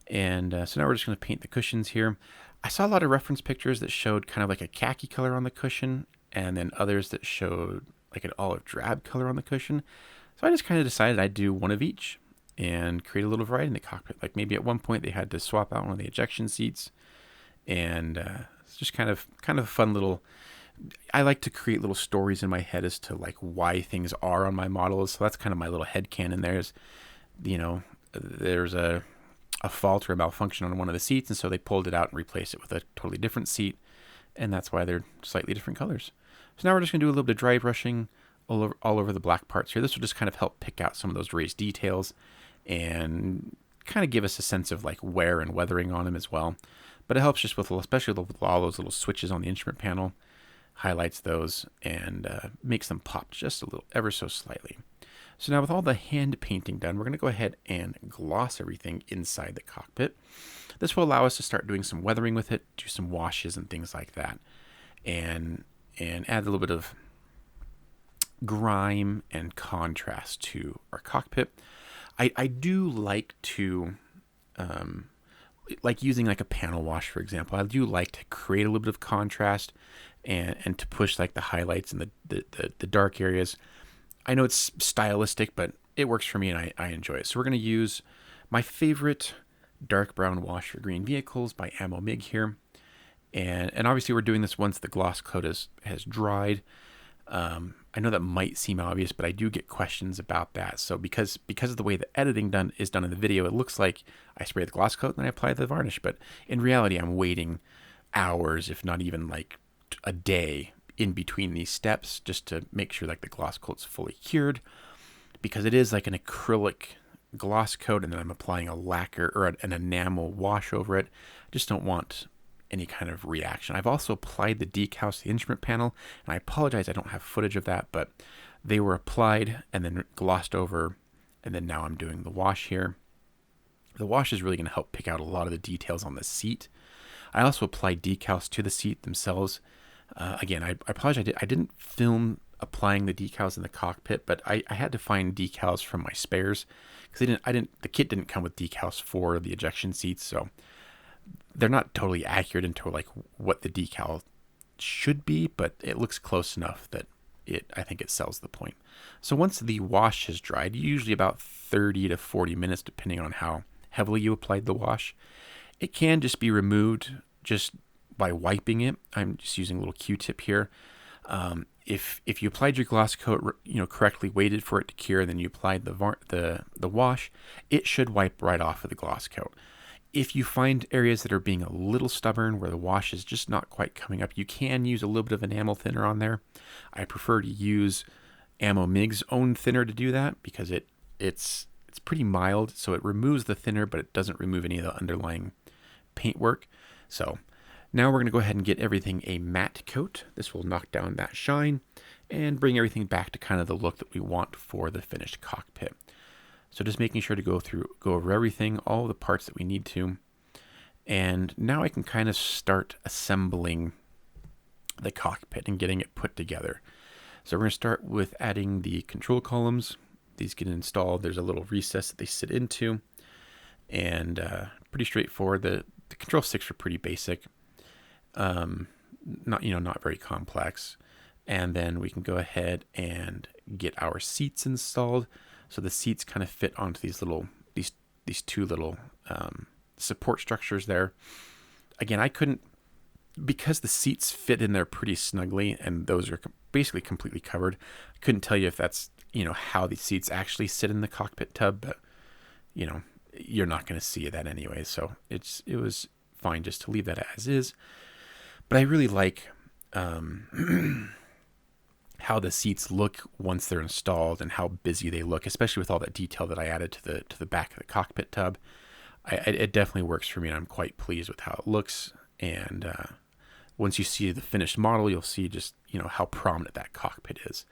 And so now we're just going to paint the cushions here. I saw a lot of reference pictures that showed kind of like a khaki color on the cushion, and then others that showed like an olive drab color on the cushion. So I just kind of decided I'd do one of each and create a little variety in the cockpit. Like maybe at one point they had to swap out one of the ejection seats, and it's just kind of a fun little. I like to create little stories in my head as to like why things are on my models. So that's kind of my little headcanon. There's a fault or a malfunction on one of the seats, and so they pulled it out and replaced it with a totally different seat, and that's why they're slightly different colors. So now we're just going to do a little bit of dry brushing all over the black parts here. This will just kind of help pick out some of those raised details and kind of give us a sense of like wear and weathering on them as well. But it helps just with, especially with all those little switches on the instrument panel, highlights those and makes them pop just a little, ever so slightly. So now with all the hand painting done, we're going to go ahead and gloss everything inside the cockpit. This will allow us to start doing some weathering with it, do some washes and things like that, and add a little bit of grime and contrast to our cockpit. I do like to, like using like a panel wash, for example. I do like to create a little bit of contrast and to push like the highlights and the dark areas. I know it's stylistic, but it works for me and I enjoy it. So we're going to use my favorite dark brown wash for green vehicles by Ammo MIG here. And obviously we're doing this once the gloss coat has dried. I know that might seem obvious, but I do get questions about that. So because of the way the editing is done in the video, it looks like I spray the gloss coat and then I apply the varnish. But in reality, I'm waiting hours, if not even like a day in between these steps, just to make sure like the gloss coat's fully cured, because it is like an acrylic gloss coat, and then I'm applying a lacquer or an enamel wash over it. I just don't want any kind of reaction. I've also applied the decals to the instrument panel, and I apologize I don't have footage of that, but they were applied and then glossed over, and then now I'm doing the wash here. The wash is really going to help pick out a lot of the details on the seat. I also applied decals to the seat themselves. Again, I apologize, I didn't film applying the decals in the cockpit, but I had to find decals from my spares because the kit didn't come with decals for the ejection seats, so they're not totally accurate into like what the decal should be, but it looks close enough that I think it sells the point. So once the wash has dried, usually about 30 to 40 minutes, depending on how heavily you applied the wash, it can just be removed just by wiping it. I'm just using a little Q-tip here. If you applied your gloss coat, correctly, waited for it to cure, and then you applied the wash, it should wipe right off of the gloss coat. If you find areas that are being a little stubborn, where the wash is just not quite coming up, you can use a little bit of enamel thinner on there. I prefer to use Ammo MIG's own thinner to do that because it's pretty mild, so it removes the thinner, but it doesn't remove any of the underlying paintwork. So now we're going to go ahead and get everything a matte coat. This will knock down that shine and bring everything back to kind of the look that we want for the finished cockpit. So just making sure to go over everything, all the parts that we need to. And now I can kind of start assembling the cockpit and getting it put together. So we're going to start with adding the control columns. These get installed. There's a little recess that they sit into. And pretty straightforward. The control sticks are pretty basic. Not very complex. And then we can go ahead and get our seats installed. So the seats kind of fit onto these two little support structures there. Again, I couldn't, because the seats fit in there pretty snugly and those are basically completely covered. I couldn't tell you if that's, how these seats actually sit in the cockpit tub, but you're not going to see that anyway. So it was fine just to leave that as is. But I really like how the seats look once they're installed and how busy they look, especially with all that detail that I added to the back of the cockpit tub. It definitely works for me, and I'm quite pleased with how it looks. And once you see the finished model, you'll see just how prominent that cockpit is.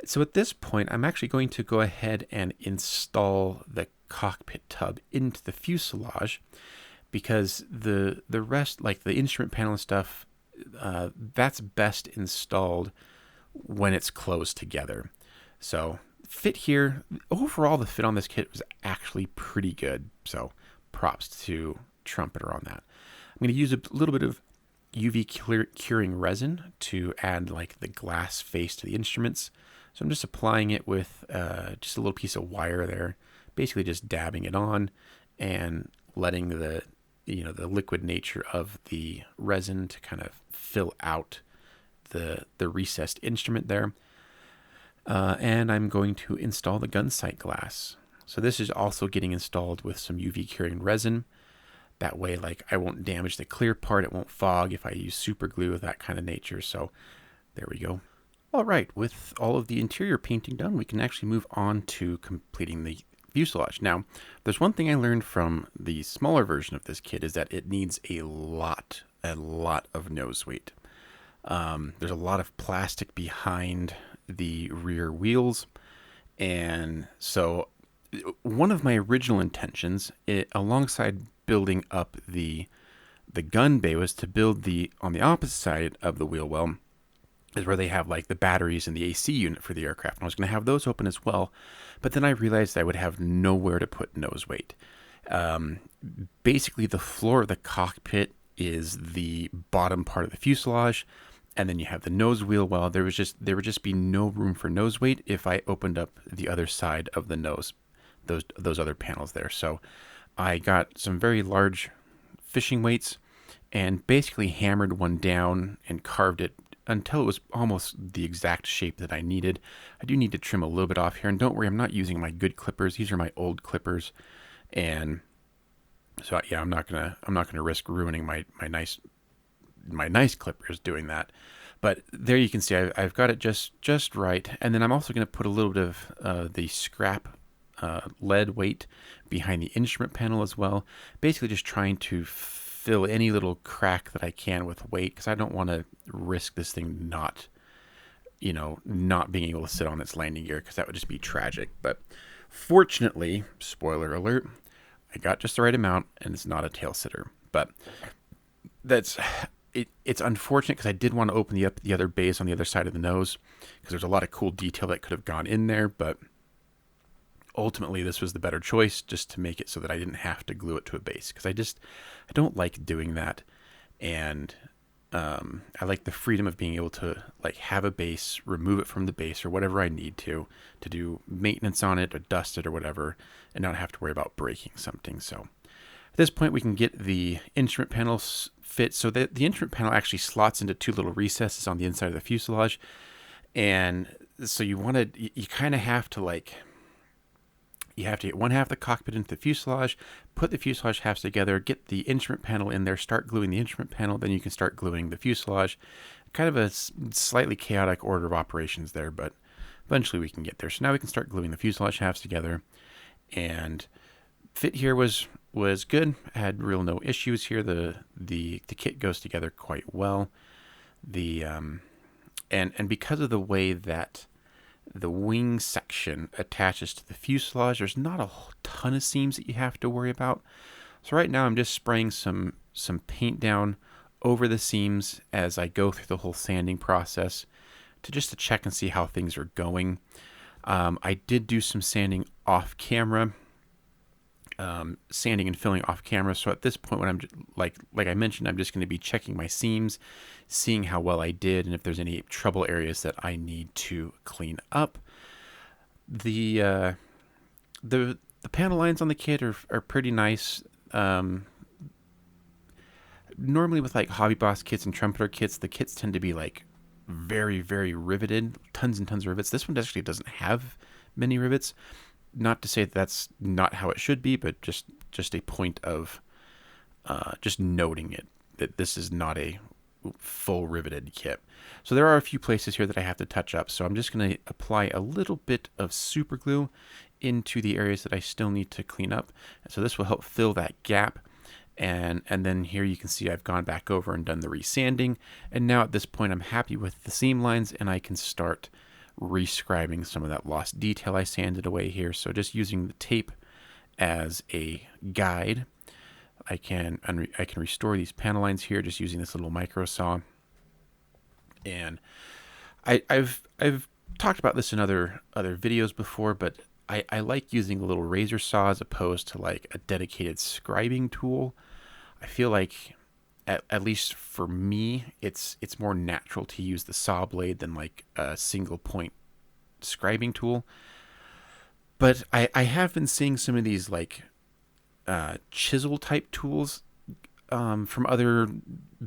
So at this point, I'm actually going to go ahead and install the cockpit tub into the fuselage, because the rest, like the instrument panel and stuff, that's best installed when it's closed together. So fit here, overall the fit on this kit was actually pretty good. So props to Trumpeter on that. I'm going to use a little bit of UV curing resin to add like the glass face to the instruments. So I'm just applying it with just a little piece of wire there, basically just dabbing it on and letting the liquid nature of the resin to kind of fill out the recessed instrument there. And I'm going to install the gun sight glass. So this is also getting installed with some UV curing resin. That way, like, I won't damage the clear part. It won't fog if I use super glue of that kind of nature. So there we go. All right, with all of the interior painting done, we can actually move on to completing the fuselage. Now, there's one thing I learned from the smaller version of this kit is that it needs a lot of nose weight. There's a lot of plastic behind the rear wheels, And so one of my original intentions, alongside building up the gun bay, was to build the on the opposite side of the wheel well is where they have like the batteries and the AC unit for the aircraft. And I was going to have those open as well, but then I realized I would have nowhere to put nose weight. Um, Basically, the floor of the cockpit is the bottom part of the fuselage, and then you have the nose wheel well. There would just be no room for nose weight if I opened up the other side of the nose, those other panels there. So I got some very large fishing weights and basically hammered one down and carved it until it was almost the exact shape that I needed. I do need to trim a little bit off here, and don't worry, I'm not using my good clippers. These are my old clippers, and so yeah, I'm not gonna risk ruining my nice clippers doing that. But there you can see I've got it just right, and then I'm also going to put a little bit of the scrap lead weight behind the instrument panel as well. Basically, just trying to fill any little crack that I can with weight, because I don't want to risk this thing not being able to sit on its landing gear, because that would just be tragic. But fortunately, spoiler alert, I got just the right amount, and it's not a tail sitter. But that's it. It's unfortunate because I did want to open the other bays on the other side of the nose, because there's a lot of cool detail that could have gone in there. But ultimately, this was the better choice, just to make it so that I didn't have to glue it to a base, because I don't like doing that, and I like the freedom of being able to like have a base, remove it from the base or whatever I need to do maintenance on it or dust it or whatever, and not have to worry about breaking something. So at this point, we can get the instrument panels fit. So the instrument panel actually slots into two little recesses on the inside of the fuselage, and so you kind of have to get one half of the cockpit into the fuselage, put the fuselage halves together, get the instrument panel in there, start gluing the instrument panel, then you can start gluing the fuselage. Kind of a slightly chaotic order of operations there, but eventually we can get there. So now we can start gluing the fuselage halves together, and fit here was good. I had no issues here. The kit goes together quite well. And because of the way that the wing section attaches to the fuselage, there's not a ton of seams that you have to worry about. So right now I'm just spraying some paint down over the seams as I go through the whole sanding process to check and see how things are going. I did do some sanding off camera, sanding and filling off camera. So at this point, when I'm like I mentioned, I'm just going to be checking my seams, seeing how well I did, and if there's any trouble areas that I need to clean up. The panel lines on the kit are pretty nice. Normally with like Hobby Boss kits and Trumpeter kits, the kits tend to be like very, very riveted, tons and tons of rivets. This one actually doesn't have many rivets. Not to say that that's not how it should be, but just a point of just noting it, that this is not a full riveted kit. So there are a few places here that I have to touch up. So I'm just going to apply a little bit of super glue into the areas that I still need to clean up. So this will help fill that gap. And then here you can see I've gone back over and done the resanding. And now at this point, I'm happy with the seam lines, and I can start rescribing some of that lost detail I sanded away here. So just using the tape as a guide, I can restore these panel lines here just using this little micro saw. And I've talked about this in other videos before, but I like using a little razor saw as opposed to like a dedicated scribing tool. I feel like at least for me, it's more natural to use the saw blade than like a single point scribing tool. But I have been seeing some of these like chisel type tools from other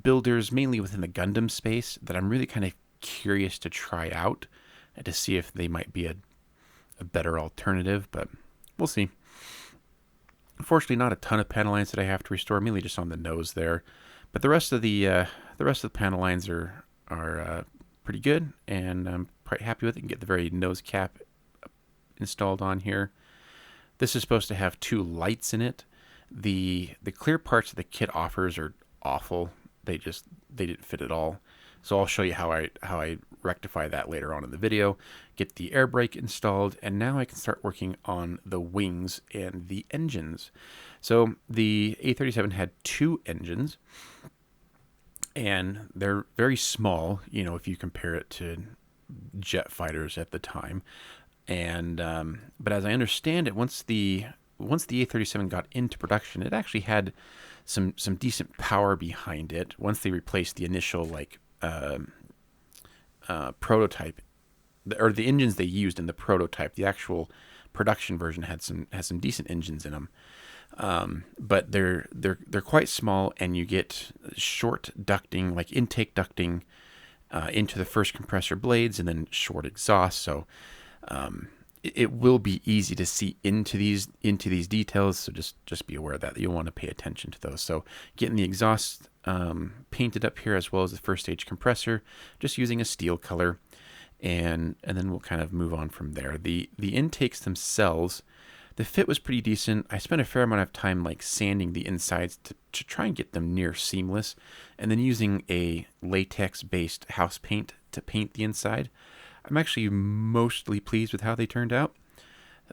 builders, mainly within the Gundam space, that I'm really kind of curious to try out and to see if they might be a better alternative, but we'll see. Unfortunately, not a ton of panel lines that I have to restore, mainly just on the nose there. But the rest of the panel lines are pretty good, and I'm quite happy with it. You can get the very nose cap installed on here. This is supposed to have two lights in it. The clear parts that the kit offers are awful. They didn't fit at all. So I'll show you how I rectify that later on in the video, get the air brake installed, and now I can start working on the wings and the engines. So the A-37 had 2 engines, and they're very small, if you compare it to jet fighters at the time. And but as I understand it, once the A-37 got into production, it actually had some decent power behind it. Once they replaced the initial prototype, or the engines they used in the prototype, the actual production version has some decent engines in them. But they're quite small, and you get short ducting, like intake ducting, into the first compressor blades, and then short exhaust. So it will be easy to see into these details. So just be aware of that you'll want to pay attention to those. So getting the exhaust painted up here, as well as the first stage compressor, just using a steel color, and then we'll kind of move on from there. The intakes themselves, the fit was pretty decent. I spent a fair amount of time sanding the insides to try and get them near seamless, and then using a latex-based house paint to paint the inside. I'm actually mostly pleased with how they turned out.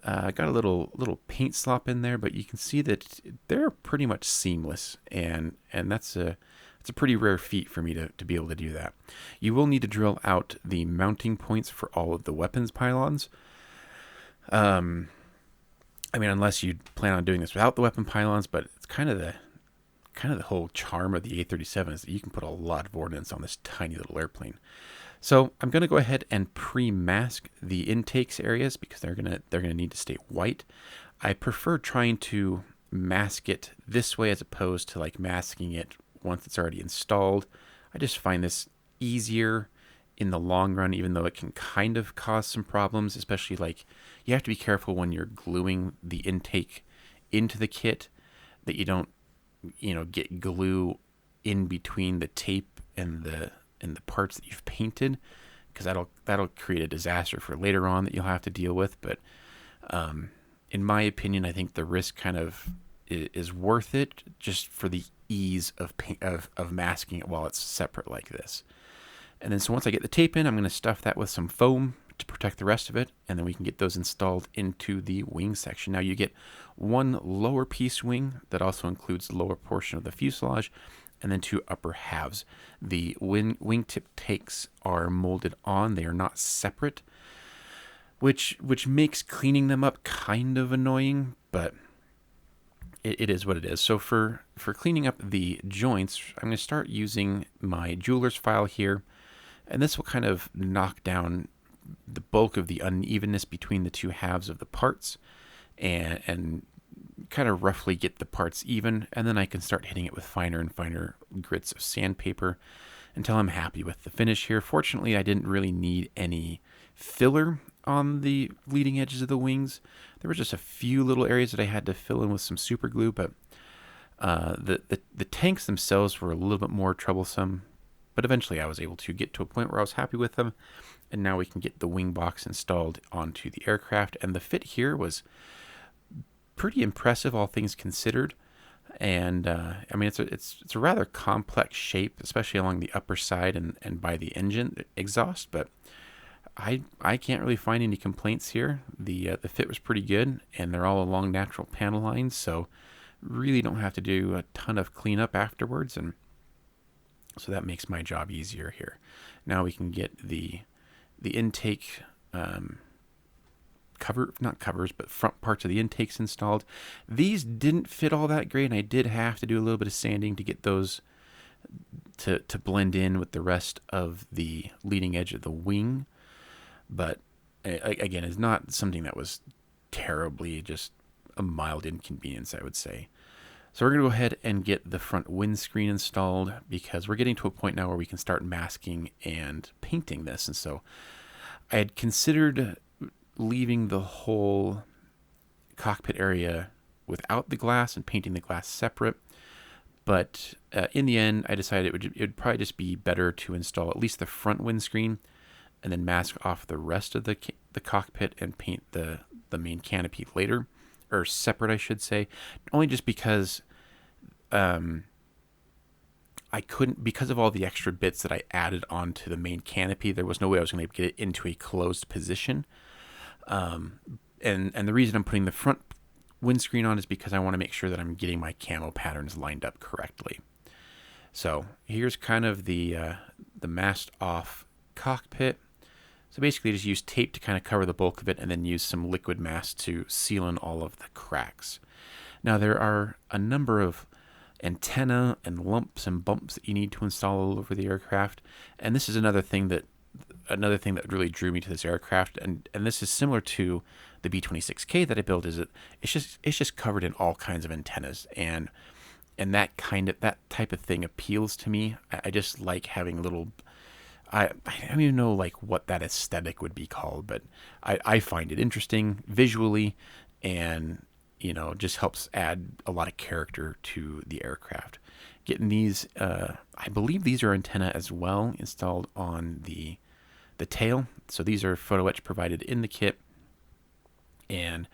I got a little paint slop in there, but you can see that they're pretty much seamless, and that's it's a pretty rare feat for me to be able to do that. You will need to drill out the mounting points for all of the weapons pylons. Unless you plan on doing this without the weapon pylons, but it's kind of the whole charm of the A-37 is that you can put a lot of ordnance on this tiny little airplane. So I'm going to go ahead and pre-mask the intakes areas, because they're gonna need to stay white. I prefer trying to mask it this way as opposed to masking it once it's already installed. I just find this easier in the long run, even though it can kind of cause some problems, especially you have to be careful when you're gluing the intake into the kit that you don't get glue in between the tape and the parts that you've painted, because that'll create a disaster for later on that you'll have to deal with. But in my opinion, I think the risk kind of is worth it, just for the ease of masking it while it's separate like this. And then so once I get the tape in, I'm going to stuff that with some foam to protect the rest of it, and then we can get those installed into the wing section. Now you get one lower piece wing that also includes the lower portion of the fuselage, and then 2 upper halves. The wingtip takes are molded on; they are not separate, which makes cleaning them up kind of annoying, but it is what it is. So for cleaning up the joints, I'm going to start using my jeweler's file here, and this will kind of knock down the bulk of the unevenness between the 2 halves of the parts, and kind of roughly get the parts even, and then I can start hitting it with finer and finer grits of sandpaper until I'm happy with the finish here. Fortunately, I didn't really need any filler on the leading edges of the wings. There were just a few little areas that I had to fill in with some super glue, but the tanks themselves were a little bit more troublesome, but eventually I was able to get to a point where I was happy with them, and now we can get the wing box installed onto the aircraft. And the fit here was pretty impressive, all things considered. And it's a rather complex shape, especially along the upper side and by the engine exhaust, but I can't really find any complaints here. The fit was pretty good, and they're all along natural panel lines, so really don't have to do a ton of cleanup afterwards, and so that makes my job easier here. Now we can get the intake not covers, but front parts of the intakes installed. These didn't fit all that great, and I did have to do a little bit of sanding to get those to blend in with the rest of the leading edge of the wing. But again, it's not something that was terribly, just a mild inconvenience, I would say. So we're going to go ahead and get the front windscreen installed, because we're getting to a point now where we can start masking and painting this. And so I had considered leaving the whole cockpit area without the glass and painting the glass separate. But in the end, I decided it would probably just be better to install at least the front windscreen and then mask off the rest of the cockpit and paint the main canopy later, or separate, I should say. Only just because I I couldn't, because of all the extra bits that I added onto the main canopy, there was no way I was going to get it into a closed position. And the reason I'm putting the front windscreen on is because I want to make sure that I'm getting my camo patterns lined up correctly. So here's kind of the masked off cockpit. So basically just use tape to kind of cover the bulk of it, and then use some liquid mask to seal in all of the cracks. Now there are a number of antenna and lumps and bumps that you need to install all over the aircraft, and this is another thing that really drew me to this aircraft, and this is similar to the B-26K that I built. Is it's just covered in all kinds of antennas, and that type of thing appeals to me. I just like having little. I don't even know like what that aesthetic would be called, but I find it interesting visually, and just helps add a lot of character to the aircraft. Getting these, I believe these are antenna as well installed on the tail. So these are photo etch provided in the kit, and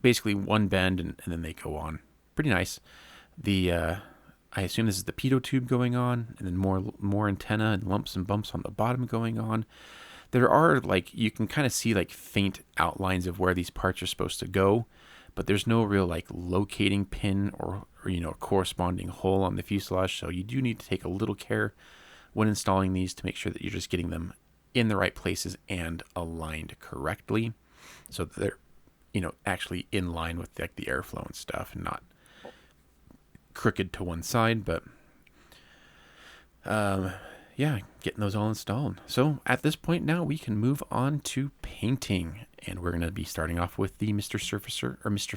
basically one bend and then they go on. Pretty nice. I assume this is the pitot tube going on, and then more antenna and lumps and bumps on the bottom going on. There are, like, you can kind of see like faint outlines of where these parts are supposed to go, but there's no real like locating pin or corresponding hole on the fuselage. So you do need to take a little care when installing these to make sure that you're just getting them in the right places and aligned correctly, so that they're actually in line with like the airflow and stuff, and not crooked to one side. But yeah, getting those all installed. So at this point now we can move on to painting, and we're going to be starting off with the Mr.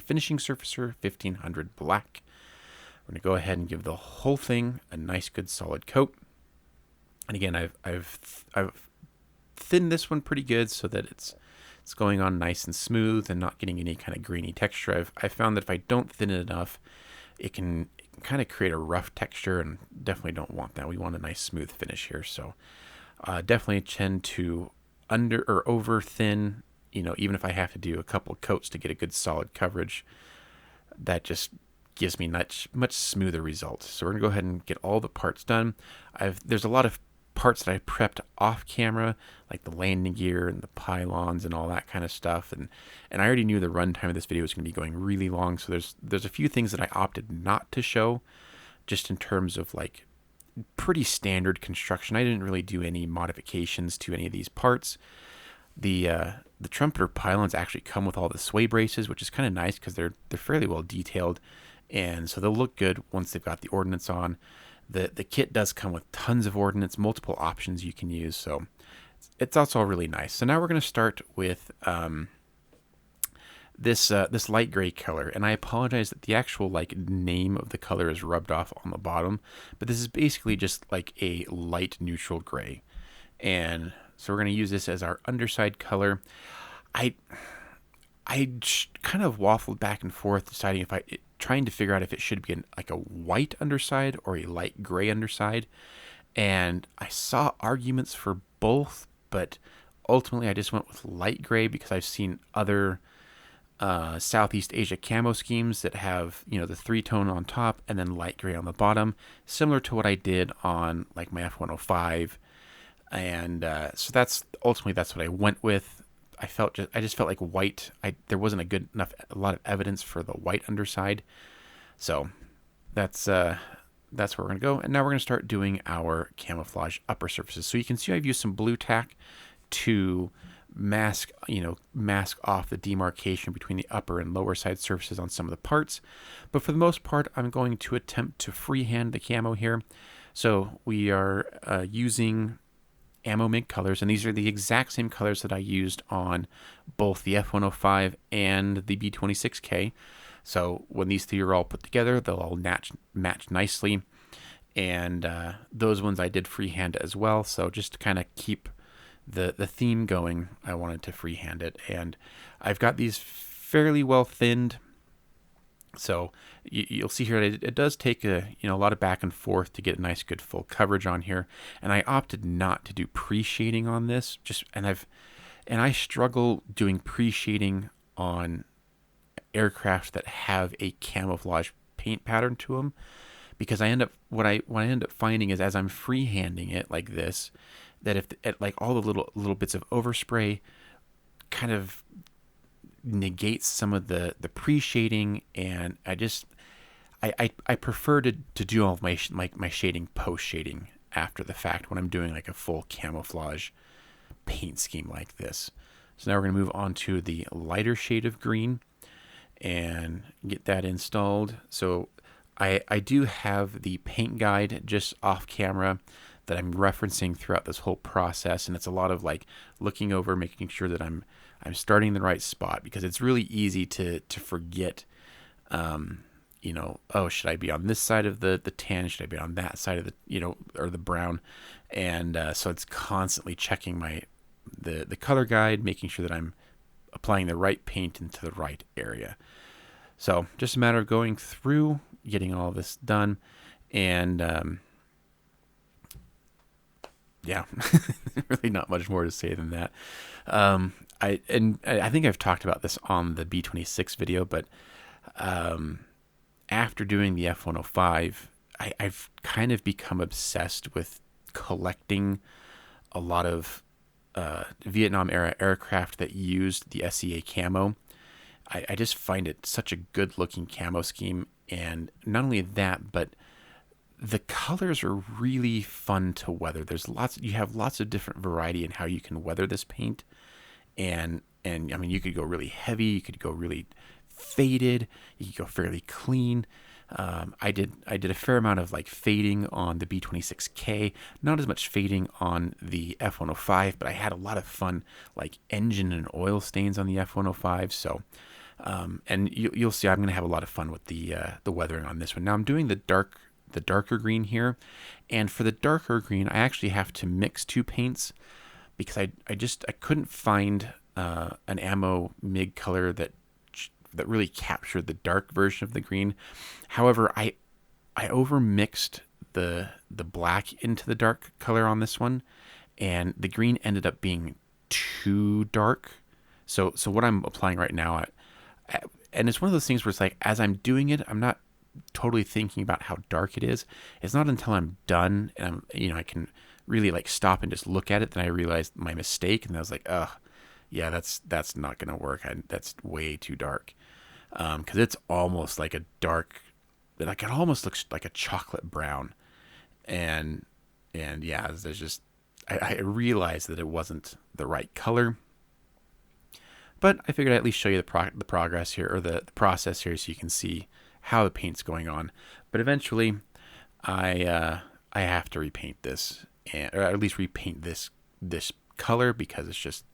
Finishing Surfacer 1500 Black. We're going to go ahead and give the whole thing a nice good solid coat. And again, I've thinned this one pretty good so that it's going on nice and smooth and not getting any kind of grainy texture. I've found that if I don't thin it enough, it can kind of create a rough texture, and definitely don't want that. We want a nice smooth finish here. So definitely tend to under or over thin, even if I have to do a couple coats to get a good solid coverage. That just gives me much smoother results. So we're gonna go ahead and get all the parts done. There's a lot of parts that I prepped off camera, like the landing gear and the pylons and all that kind of stuff, and I already knew the runtime of this video was going to be going really long, so there's a few things that I opted not to show, just in terms of like pretty standard construction. I didn't really do any modifications to any of these parts. The Trumpeter pylons actually come with all the sway braces, which is kind of nice because they're fairly well detailed, and so they'll look good once they've got the Ordinance on. The kit does come with tons of Ordinance, multiple options you can use, so it's also really nice. So now we're going to start with this light gray color, and I apologize that the actual like name of the color is rubbed off on the bottom, but this is basically just like a light neutral gray, and so we're going to use this as our underside color. I kind of waffled back and forth deciding trying to figure out if it should be like a white underside or a light gray underside, and I saw arguments for both, but ultimately I just went with light gray because I've seen other Southeast Asia camo schemes that have the 3-tone on top and then light gray on the bottom, similar to what I did on like my F-105, and so that's what I went with. I just felt like white. There wasn't a lot of evidence for the white underside, so that's where we're gonna go. And now we're gonna start doing our camouflage upper surfaces. So you can see I've used some blue tack to mask off the demarcation between the upper and lower side surfaces on some of the parts. But for the most part, I'm going to attempt to freehand the camo here. So we are using Ammo Mig colors, and these are the exact same colors that I used on both the F-105 and the B-26K. So when these three are all put together, they'll all match nicely, and those ones I did freehand as well. So just to kind of keep the theme going, I wanted to freehand it, and I've got these fairly well thinned. So you'll see here it does take a lot of back and forth to get a nice good full coverage on here, and I opted not to do pre-shading on this. I struggle doing pre-shading on aircraft that have a camouflage paint pattern to them, because I end up what I end up finding is as I'm freehanding it like this, that if like all the little bits of overspray kind of negates some of the pre-shading, and I prefer to do all of my shading post shading after the fact when I'm doing like a full camouflage paint scheme like this. So now we're going to move on to the lighter shade of green and get that installed. So I do have the paint guide just off camera that I'm referencing throughout this whole process, and it's a lot of like looking over, making sure that I'm starting in the right spot, because it's really easy to forget, oh, should I be on this side of the tan? Should I be on that side of the, or the brown? And so it's constantly checking the color guide, making sure that I'm applying the right paint into the right area. So just a matter of going through, getting all this done, and yeah, really not much more to say than that. I think I've talked about this on the B26 video, but after doing the F-105, I've kind of become obsessed with collecting a lot of Vietnam era aircraft that used the SEA camo. I just find it such a good looking camo scheme, and not only that, but the colors are really fun to weather. You have lots of different variety in how you can weather this paint, and I mean, you could go really heavy, you could go really faded, you could go fairly clean. I did a fair amount of like fading on the B26K, not as much fading on the F-105, but I had a lot of fun like engine and oil stains on the F-105. So, and you'll see I'm going to have a lot of fun with the weathering on this one. Now I'm doing the darker green here, and for the darker green I actually have to mix two paints because I couldn't find an ammo MIG color that really captured the dark version of the green. However, I over mixed the black into the dark color on this one, and the green ended up being too dark. So what I'm applying right now, and it's one of those things where it's like as I'm doing it, I'm not totally thinking about how dark it is. It's not until I'm done and I can really like stop and just look at it that I realized my mistake, and I was like, yeah, that's not gonna work. That's way too dark, because it's almost like a dark, like it almost looks like a chocolate brown, and yeah, there's just I realized that it wasn't the right color. But I figured I'd at least show you the progress here, or the process here, so you can see how the paint's going on. But eventually, I have to repaint this, or at least repaint this color, because it's just,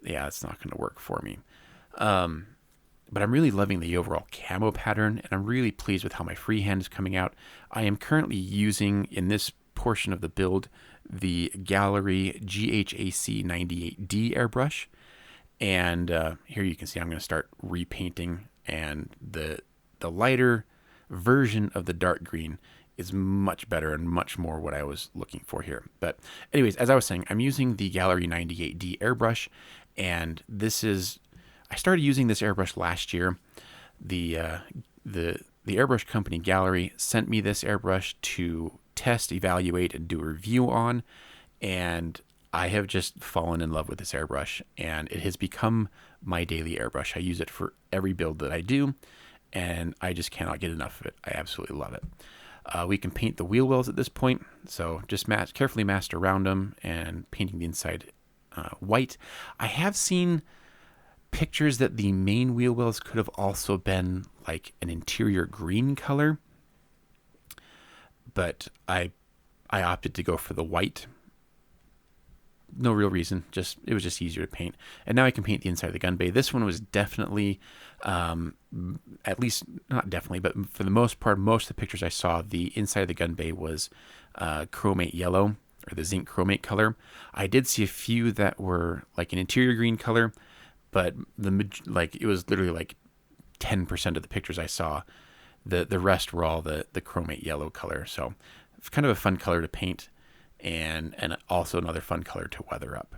yeah, it's not going to work for me. But I'm really loving the overall camo pattern, and I'm really pleased with how my freehand is coming out. I am currently using, in this portion of the build, the Gallery GHAC 98D airbrush. And here you can see I'm going to start repainting, and the lighter version of the dark green is much better and much more what I was looking for here. But anyways, as I was saying, I'm using the Gallery 98D airbrush, and I started using this airbrush last year. The airbrush company Gallery sent me this airbrush to test, evaluate, and do a review on, and I have just fallen in love with this airbrush, and it has become my daily airbrush. I use it for every build that I do, and I just cannot get enough of it. I absolutely love it. We can paint the wheel wells at this point, so just carefully masked around them and painting the inside white. I have seen pictures that the main wheel wells could have also been like an interior green color, but I opted to go for the white. No real reason, it was just easier to paint. And now I can paint the inside of the gun bay. This one was definitely, at least not definitely, but for the most part, most of the pictures I saw, the inside of the gun bay was chromate yellow, or the zinc chromate color. I did see a few that were like an interior green color, but it was literally like 10% of the pictures I saw. The rest were all the chromate yellow color. So it's kind of a fun color to paint, and also another fun color to weather up.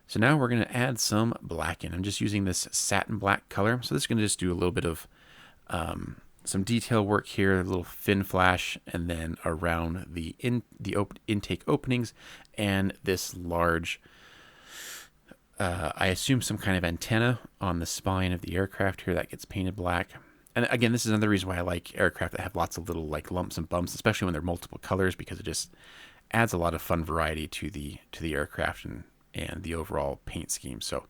So now we're going to add some black in. I'm just using this satin black color. So this is going to just do a little bit of some detail work here, a little fin flash, and then around the intake openings, and this large, I assume some kind of antenna on the spine of the aircraft here that gets painted black. And again, this is another reason why I like aircraft that have lots of little like lumps and bumps, especially when they're multiple colors, because it just adds a lot of fun variety to the aircraft and the overall paint scheme. So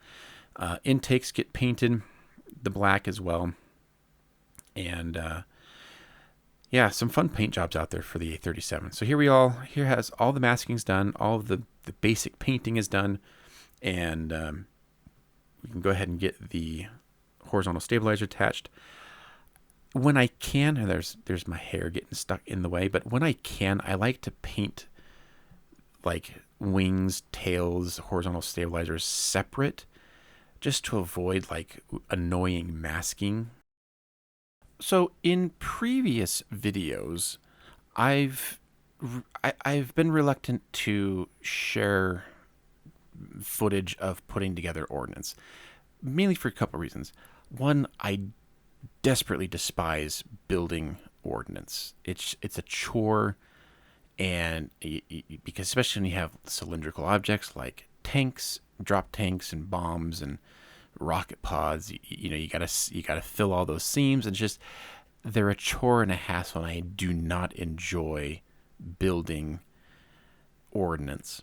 intakes get painted the black as well. And yeah, some fun paint jobs out there for the A-37. So here has all the masking's done, all of the basic painting is done, and we can go ahead and get the horizontal stabilizer attached. When I can, and there's my hair getting stuck in the way, but when I can, I like to paint like wings, tails, horizontal stabilizers separate, just to avoid like annoying masking. So in previous videos, I've been reluctant to share footage of putting together Ordinance, mainly for a couple of reasons. One, I desperately despise building Ordinance. It's a chore, and because especially when you have cylindrical objects like tanks, drop tanks, and bombs and rocket pods, you gotta fill all those seams, and just they're a chore and a hassle, and I do not enjoy building Ordnance.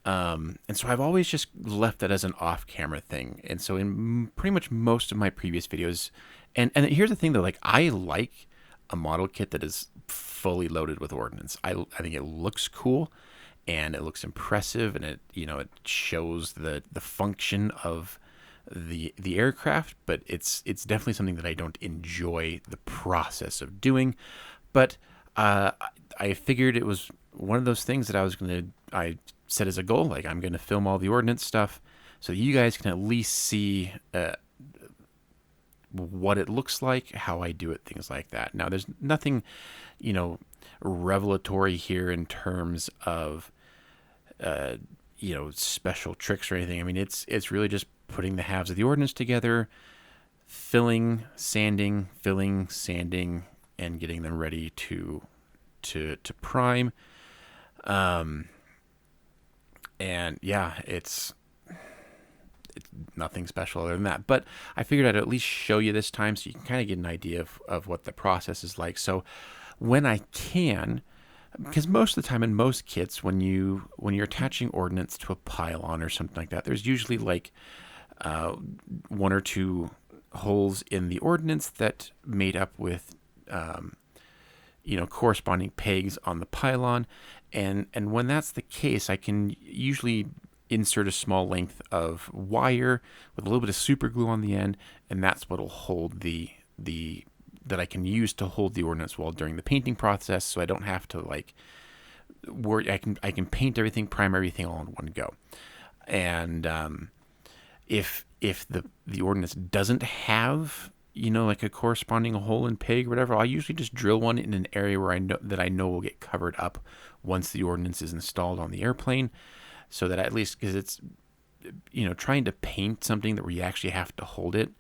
And so I've always just left that as an off-camera thing. And so in pretty much most of my previous videos, and here's the thing though, like I like a model kit that is fully loaded with Ordnance. I think it looks cool, and it looks impressive, and it shows the function of the aircraft, but it's definitely something that I don't enjoy the process of doing. But I figured it was one of those things that I set as a goal, like I'm going to film all the Ordnance stuff so you guys can at least see what it looks like, how I do it, things like that. Now, there's nothing, revelatory here in terms of, special tricks or anything. I mean, it's really just putting the halves of the Ordnance together, filling, sanding, and getting them ready to prime. And yeah, it's nothing special other than that. But I figured I'd at least show you this time so you can kind of get an idea of what the process is like. So when I can, because most of the time in most kits, when you're attaching Ordnance to a pylon or something like that, there's usually like one or two holes in the Ordnance that made up with corresponding pegs on the pylon, and when that's the case, I can usually insert a small length of wire with a little bit of super glue on the end, and that's what'll hold that I can use to hold the Ordnance wall during the painting process, so I don't have to like worry. I can paint everything, prime everything all in one go. And if the Ordnance doesn't have like a corresponding hole and peg or whatever, I'll usually just drill one in an area where I know will get covered up once the Ordnance is installed on the airplane, so that at least, because it's trying to paint something that where you actually have to hold it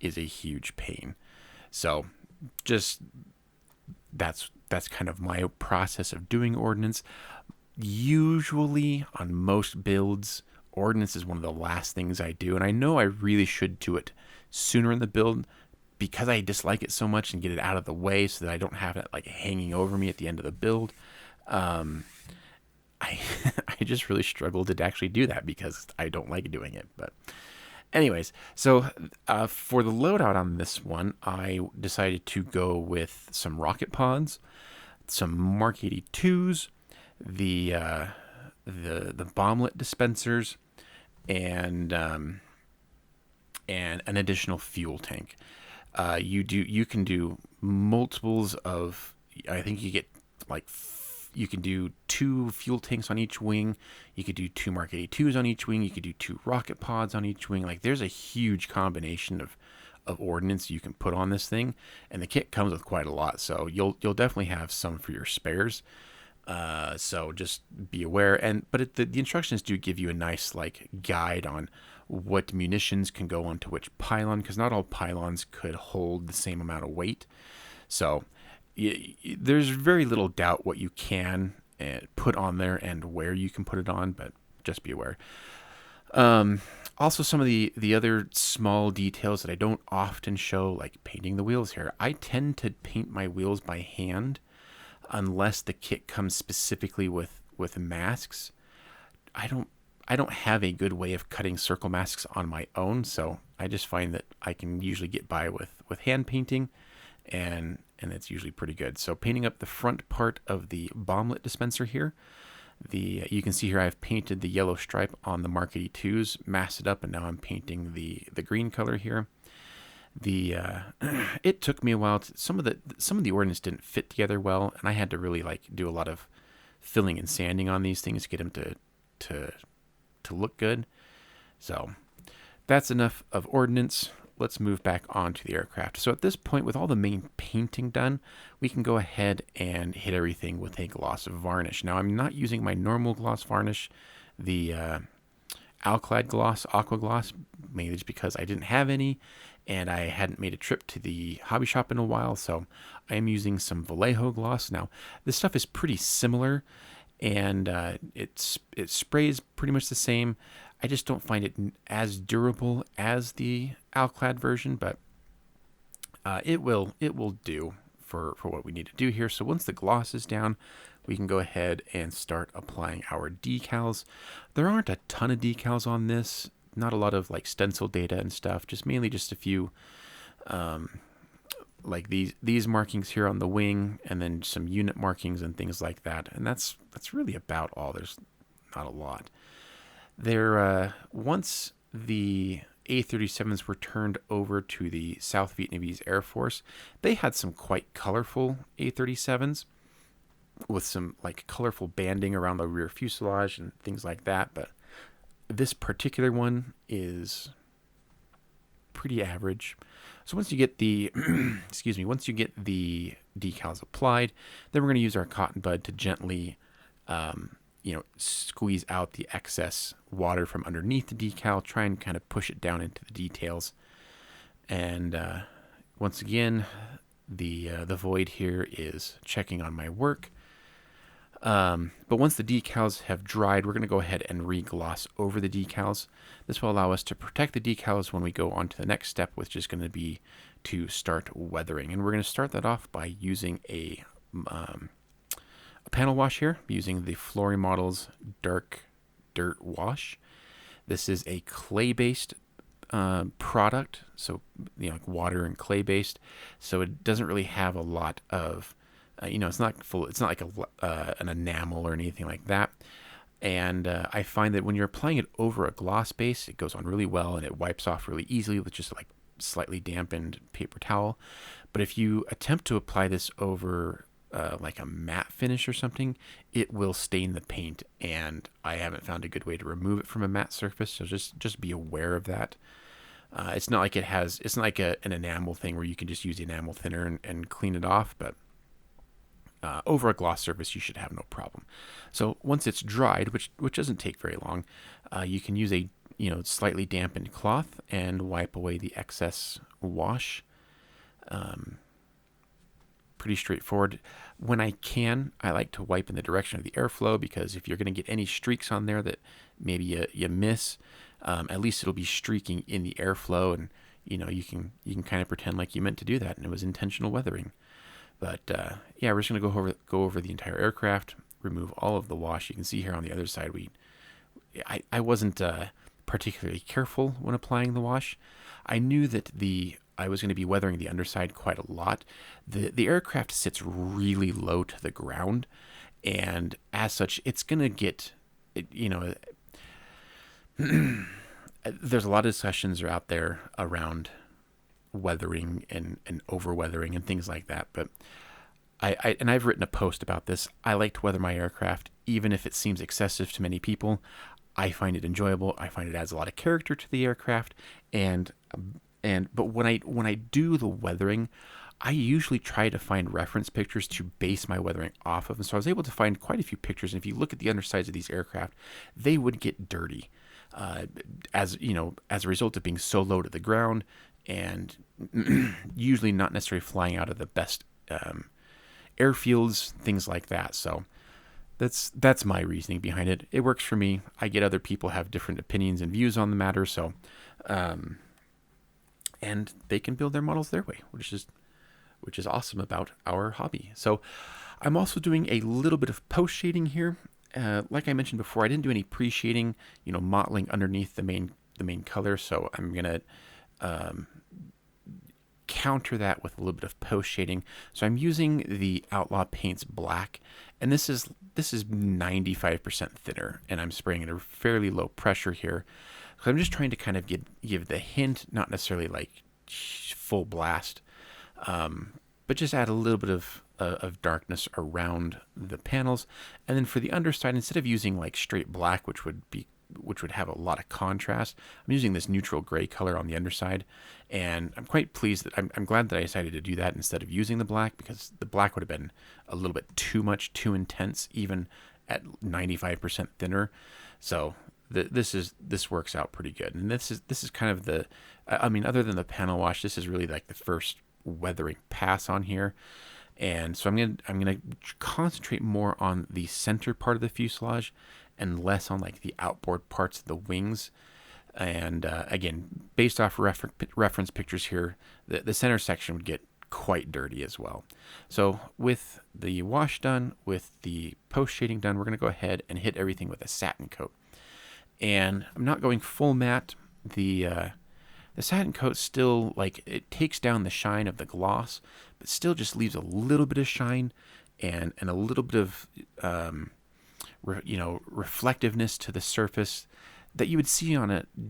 is a huge pain. So just that's kind of my process of doing Ordnance. Usually on most builds, Ordnance is one of the last things I do, and I know I really should do it sooner in the build because I dislike it so much, and get it out of the way so that I don't have it like hanging over me at the end of the build. I just really struggle to actually do that because I don't like doing it. But anyways, so for the loadout on this one, I decided to go with some rocket pods, some Mark 82s, the bomblet dispensers, and an additional fuel tank. You can do multiples of, I think you get like you can do 2 fuel tanks on each wing. You could do 2 Mark 82s on each wing. You could do 2 rocket pods on each wing. Like there's a huge combination of Ordnance you can put on this thing, and the kit comes with quite a lot. So you'll definitely have some for your spares. So just be aware. But the instructions do give you a nice like guide on what munitions can go onto which pylon, because not all pylons could hold the same amount of weight. So there's very little doubt what you can put on there and where you can put it on, but just be aware. Also, some of the other small details that I don't often show, like painting the wheels here. I tend to paint my wheels by hand unless the kit comes specifically with masks. I don't have a good way of cutting circle masks on my own, so I just find that I can usually get by with hand painting, and it's usually pretty good. So painting up the front part of the bomblet dispenser here. You can see here I've painted the yellow stripe on the Mark 82s, masked it up, and now I'm painting the green color here. It took me a while. Some of the Ordinance didn't fit together well, and I had to really do a lot of filling and sanding on these things to get them to look good. So that's enough of Ordinance. Let's move back onto the aircraft. So at this point, with all the main painting done, we can go ahead and hit everything with a gloss varnish. Now, I'm not using my normal gloss varnish, the Alclad gloss, Aqua Gloss, mainly just because I didn't have any, and I hadn't made a trip to the hobby shop in a while, so I am using some Vallejo gloss. Now, this stuff is pretty similar, and it sprays pretty much the same. I just don't find it as durable as the Alclad version, but it will do for what we need to do here. So once the gloss is down, we can go ahead and start applying our decals. There aren't a ton of decals on this, not a lot of stencil data and stuff, just mainly just a few like these markings here on the wing, and then some unit markings and things like that. And that's really about all. There's not a lot. Once the A-37s were turned over to the South Vietnamese Air Force, they had some quite colorful A-37s with some colorful banding around the rear fuselage and things like that. But this particular one is pretty average. So once you get the once you get the decals applied, then we're going to use our cotton bud to gently squeeze out the excess water from underneath the decal, try and kind of push it down into the details. And once again, the void here is checking on my work. But once the decals have dried, we're going to go ahead and re-gloss over the decals. This will allow us to protect the decals when we go on to the next step, which is going to be to start weathering. And we're going to start that off by using a panel wash here, using the Flory Models Dark Dirt Wash. This is a clay-based product, so water and clay-based, so it doesn't really have a lot of it's not full. It's not like an enamel or anything like that. And I find that when you're applying it over a gloss base, it goes on really well and it wipes off really easily with just slightly dampened paper towel. But if you attempt to apply this over a matte finish or something, it will stain the paint, and I haven't found a good way to remove it from a matte surface. So just be aware of that. It's not like it's not like an enamel thing where you can just use the enamel thinner and clean it off, but over a gloss surface, you should have no problem. So once it's dried, which doesn't take very long, you can use a slightly dampened cloth and wipe away the excess wash. Pretty straightforward. When I can, I like to wipe in the direction of the airflow, because if you're going to get any streaks on there that maybe you miss, at least it'll be streaking in the airflow, and you can kind of pretend like you meant to do that and it was intentional weathering. But yeah, we're just going to go over the entire aircraft, remove all of the wash. You can see here on the other side, I wasn't particularly careful when applying the wash. I knew that I was going to be weathering the underside quite a lot. The aircraft sits really low to the ground, and as such, it's going to get, there's a lot of discussions out there around weathering and over weathering and things like that, but I've written a post about this. I like to weather my aircraft even if it seems excessive to many people. I find it enjoyable. I find it adds a lot of character to the aircraft, but when I do the weathering, I usually try to find reference pictures to base my weathering off of, and so I was able to find quite a few pictures. And if you look at the undersides of these aircraft, they would get dirty as a result of being so low to the ground, and usually not necessarily flying out of the best airfields, things like that. So that's my reasoning behind it. It works for me. I get other people have different opinions and views on the matter, so and they can build their models their way, which is awesome about our hobby. So I'm also doing a little bit of post shading here. Like I mentioned before, I didn't do any pre shading, mottling underneath the main color. So I'm gonna counter that with a little bit of post shading. So I'm using the Outlaw Paints Black, and this is 95% thinner, and I'm spraying at a fairly low pressure here. So I'm just trying to kind of give the hint, not necessarily like full blast, but just add a little bit of darkness around the panels. And then for the underside, instead of using like straight black, which would have a lot of contrast, I'm using this neutral gray color on the underside. And I'm quite pleased that I'm glad that I decided to do that instead of using the black, because the black would have been a little bit too intense, even at 95% thinner. So this works out pretty good. And this is kind of other than the panel wash, this is really like the first weathering pass on here. And so I'm gonna concentrate more on the center part of the fuselage and less on like the outboard parts of the wings. And again, based off reference pictures here, the center section would get quite dirty as well. So with the wash done, with the post shading done, we're going to go ahead and hit everything with a satin coat. And I'm not going full matte. The satin coat still, like, it takes down the shine of the gloss, but still just leaves a little bit of shine and a little bit of reflectiveness to the surface that you would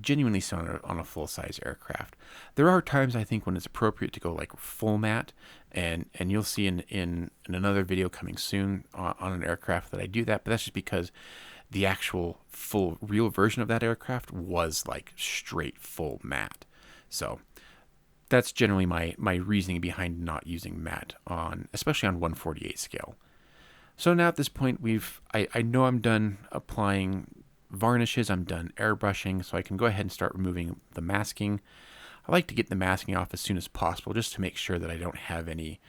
genuinely see on a full-size aircraft. There are times, I think, when it's appropriate to go like full matte, and you'll see in another video coming soon on an aircraft that I do that, but that's just because the actual full real version of that aircraft was like straight full matte. So that's generally my reasoning behind not using matte especially on 1/48 scale. So now at this point, I know I'm done applying varnishes, I'm done airbrushing, so I can go ahead and start removing the masking. I like to get the masking off as soon as possible, just to make sure that I don't have any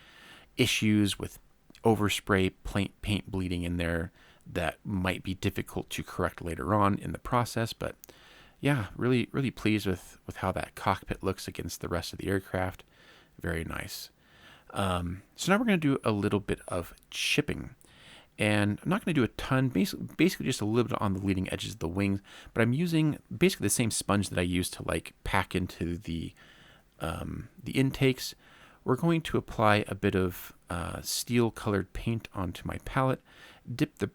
issues with overspray paint bleeding in there that might be difficult to correct later on in the process. But yeah, really pleased with how that cockpit looks against the rest of the aircraft. Very nice. So now we're going to do a little bit of chipping. And I'm not going to do a ton, basically just a little bit on the leading edges of the wings, but I'm using basically the same sponge that I use to like pack into the intakes. We're going to apply a bit of steel colored paint onto my palette, dip the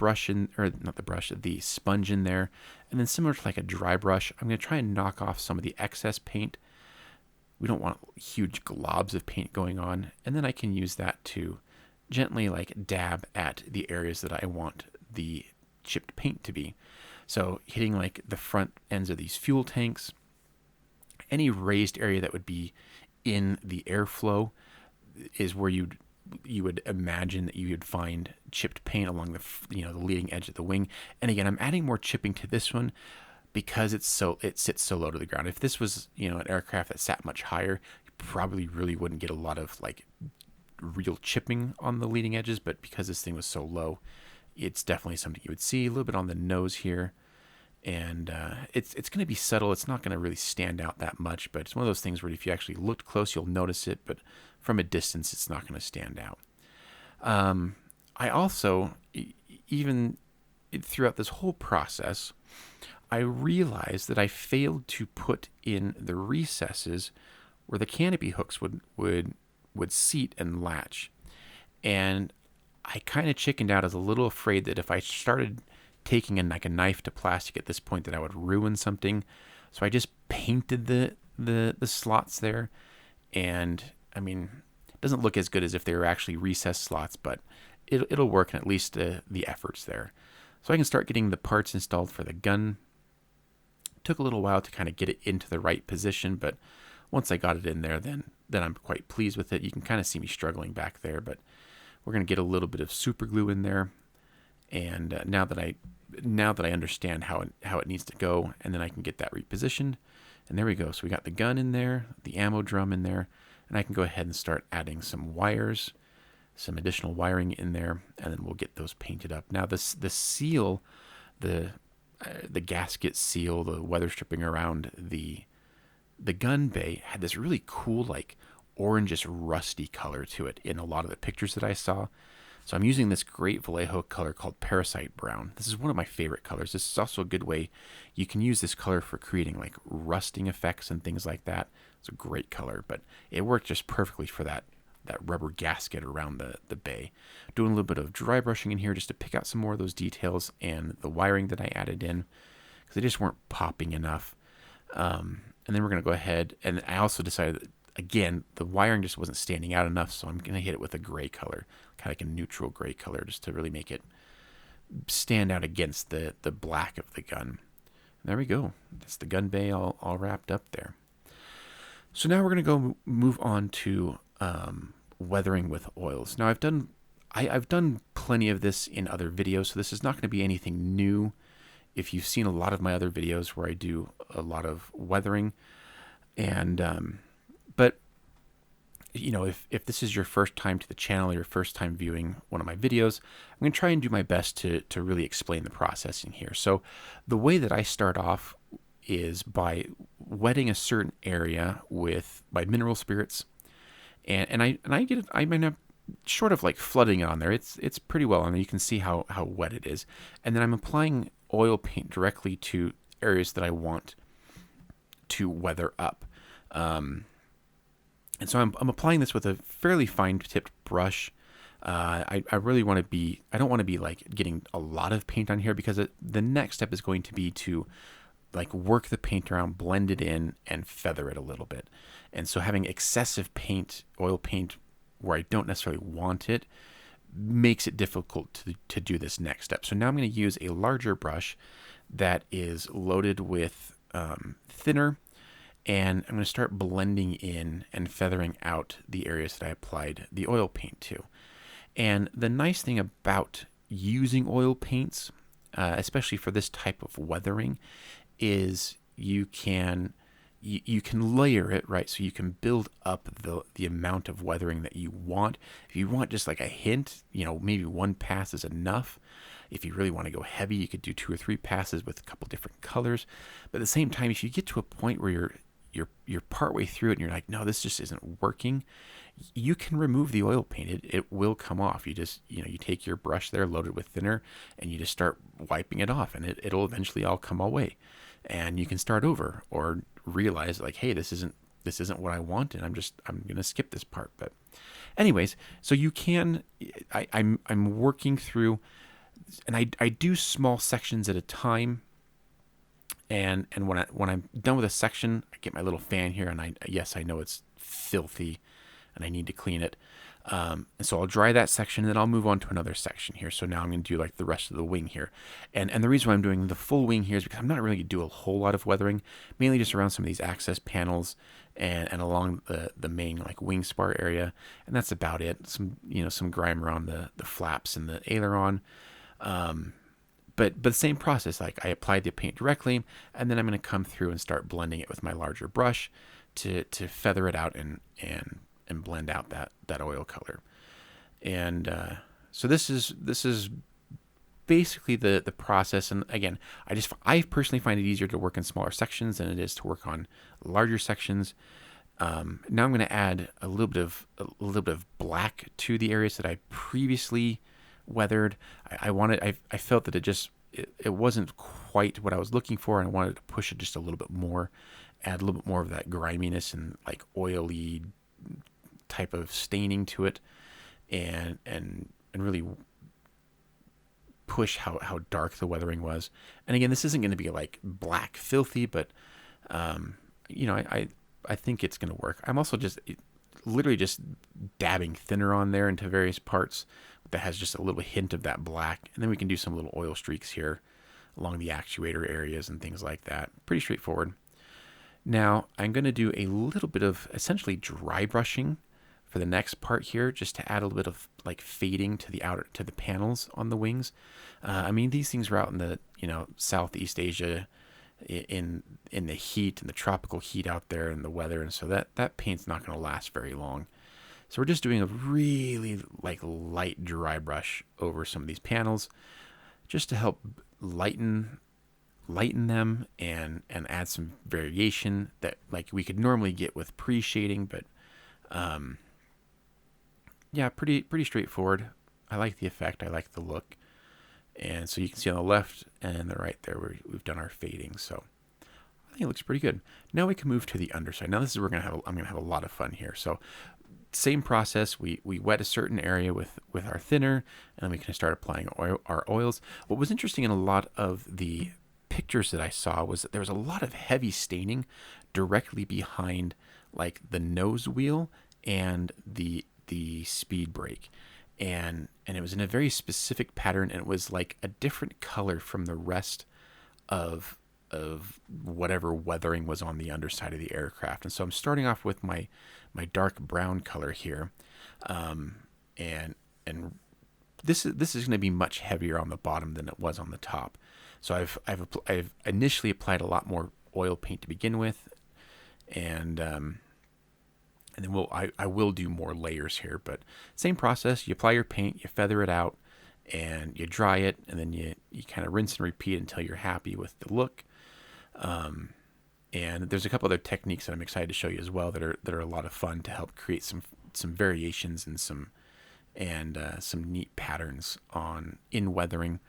sponge in there, and then similar to like a dry brush, I'm going to try and knock off some of the excess paint. We don't want huge globs of paint going on, and then I can use that to gently like dab at the areas that I want the chipped paint to be. So hitting like the front ends of these fuel tanks, any raised area that would be in the airflow is where you would imagine that you would find chipped paint along the leading edge of the wing. And again, I'm adding more chipping to this one because it sits so low to the ground. If this was an aircraft that sat much higher, you probably really wouldn't get a lot of like real chipping on the leading edges, but because this thing was so low, it's definitely something you would see. A little bit on the nose here, and it's going to be subtle. It's not going to really stand out that much, but it's one of those things where if you actually looked close, you'll notice it, but from a distance, it's not going to stand out. I also, even throughout this whole process, I realized that I failed to put in the recesses where the canopy hooks would seat and latch. And I kind of chickened out. I was a little afraid that if I started taking a knife to plastic at this point, that I would ruin something. So I just painted the slots there. And I mean, it doesn't look as good as if they were actually recessed slots, but it'll work, and at least the effort's there. So I can start getting the parts installed for the gun. It took a little while to kind of get it into the right position, but once I got it in there, then I'm quite pleased with it. You can kind of see me struggling back there, but we're going to get a little bit of super glue in there. And now that I understand how it needs to go, and then I can get that repositioned. And there we go. So we got the gun in there, the ammo drum in there, and I can go ahead and start adding some wires. some additional wiring in there, and then we'll get those painted up. Now the seal, the gasket seal, the weather stripping around the gun bay had this really cool like orangish rusty color to it in a lot of the pictures that I saw. So I'm using this great Vallejo color called Parasite Brown. This is one of my favorite colors. This is also a good way you can use this color for creating like rusting effects and things like that. It's a great color, but it worked just perfectly for that rubber gasket around the bay. Doing a little bit of dry brushing in here just to pick out some more of those details and the wiring that I added in because they just weren't popping enough. And then we're going to go ahead, and I also decided that, again, the wiring just wasn't standing out enough, so I'm going to hit it with a gray color, kind of like a neutral gray color, just to really make it stand out against the black of the gun. And there we go. That's the gun bay all wrapped up there. So now we're going to go move on to weathering with oils. Now I've done plenty of this in other videos, so this is not going to be anything new. If you've seen a lot of my other videos where I do a lot of weathering, and but you know, if this is your first time to the channel, or your first time viewing one of my videos, I'm going to try and do my best to really explain the processing here. So the way that I start off is by wetting a certain area with my mineral spirits, and I might have short of like flooding it on there. It's pretty well on there. You can see how wet it is, and then I'm applying oil paint directly to areas that I want to weather up. And so I'm applying this with a fairly fine-tipped brush. I really want to be, I don't want to be like getting a lot of paint on here because the next step is going to be to like work the paint around, blend it in, and feather it a little bit. And so having excessive paint, oil paint, where I don't necessarily want it, makes it difficult to do this next step. So now I'm going to use a larger brush that is loaded with thinner, and I'm going to start blending in and feathering out the areas that I applied the oil paint to. And the nice thing about using oil paints, especially for this type of weathering, is you can layer it, right? So you can build up the amount of weathering that you want. If you want just like a hint, you know, maybe one pass is enough. If you really want to go heavy, you could do 2 or 3 passes with a couple different colors. But at the same time, if you get to a point where you're partway through it and you're like, no, this just isn't working, you can remove the oil paint. It will come off. You just, you take your brush there loaded with thinner and you just start wiping it off, and it'll eventually all come away. And you can start over or realize like, hey, this isn't what I want, and I'm going to skip this part. But anyways, so you can, I'm working through, and I do small sections at a time. And when I'm done with a section, I get my little fan here, and I know it's filthy and I need to clean it. And so I'll dry that section, and then I'll move on to another section here. So now I'm going to do like the rest of the wing here. And the reason why I'm doing the full wing here is because I'm not really going to do a whole lot of weathering, mainly just around some of these access panels and along the main like wing spar area. And that's about it. Some grime around the flaps and the aileron. But the same process, like I applied the paint directly, and then I'm going to come through and start blending it with my larger brush to feather it out and blend out that oil color. And so this is basically the process. And again, I personally find it easier to work in smaller sections than it is to work on larger sections. Now I'm going to add a little bit of black to the areas that I previously weathered. I felt that it wasn't quite what I was looking for, and I wanted to push it just a little bit more, add a little bit more of that griminess and like oily type of staining to it, and really push how dark the weathering was. And again, this isn't going to be like black filthy, but I think it's going to work. I'm also literally just dabbing thinner on there into various parts that has just a little hint of that black, and then we can do some little oil streaks here along the actuator areas and things like that. Pretty straightforward. Now I'm going to do a little bit of essentially dry brushing for the next part here, just to add a little bit of like fading to the panels on the wings. These things were out in the Southeast Asia in the heat and the tropical heat out there and the weather, and so that paint's not going to last very long. So we're just doing a really like light dry brush over some of these panels just to help lighten them and add some variation that like we could normally get with pre-shading, but yeah, pretty straightforward. I like the effect, I like the look. And so you can see on the left and the right there we've done our fading. So I think it looks pretty good. Now we can move to the underside. Now this is where I'm gonna have a lot of fun here. So same process. We wet a certain area with our thinner, and then we can start applying our oils. What was interesting in a lot of the pictures that I saw was that there was a lot of heavy staining directly behind like the nose wheel and the speed brake. And it was in a very specific pattern, and it was like a different color from the rest of whatever weathering was on the underside of the aircraft. And so I'm starting off with my dark brown color here, and this is going to be much heavier on the bottom than it was on the top. So I've initially applied a lot more oil paint to begin with, and then I will do more layers here. But same process. You apply your paint, you feather it out, and you dry it, and then you kind of rinse and repeat until you're happy with the look. And there's a couple other techniques that I'm excited to show you as well that are a lot of fun to help create some variations and some neat patterns in weathering.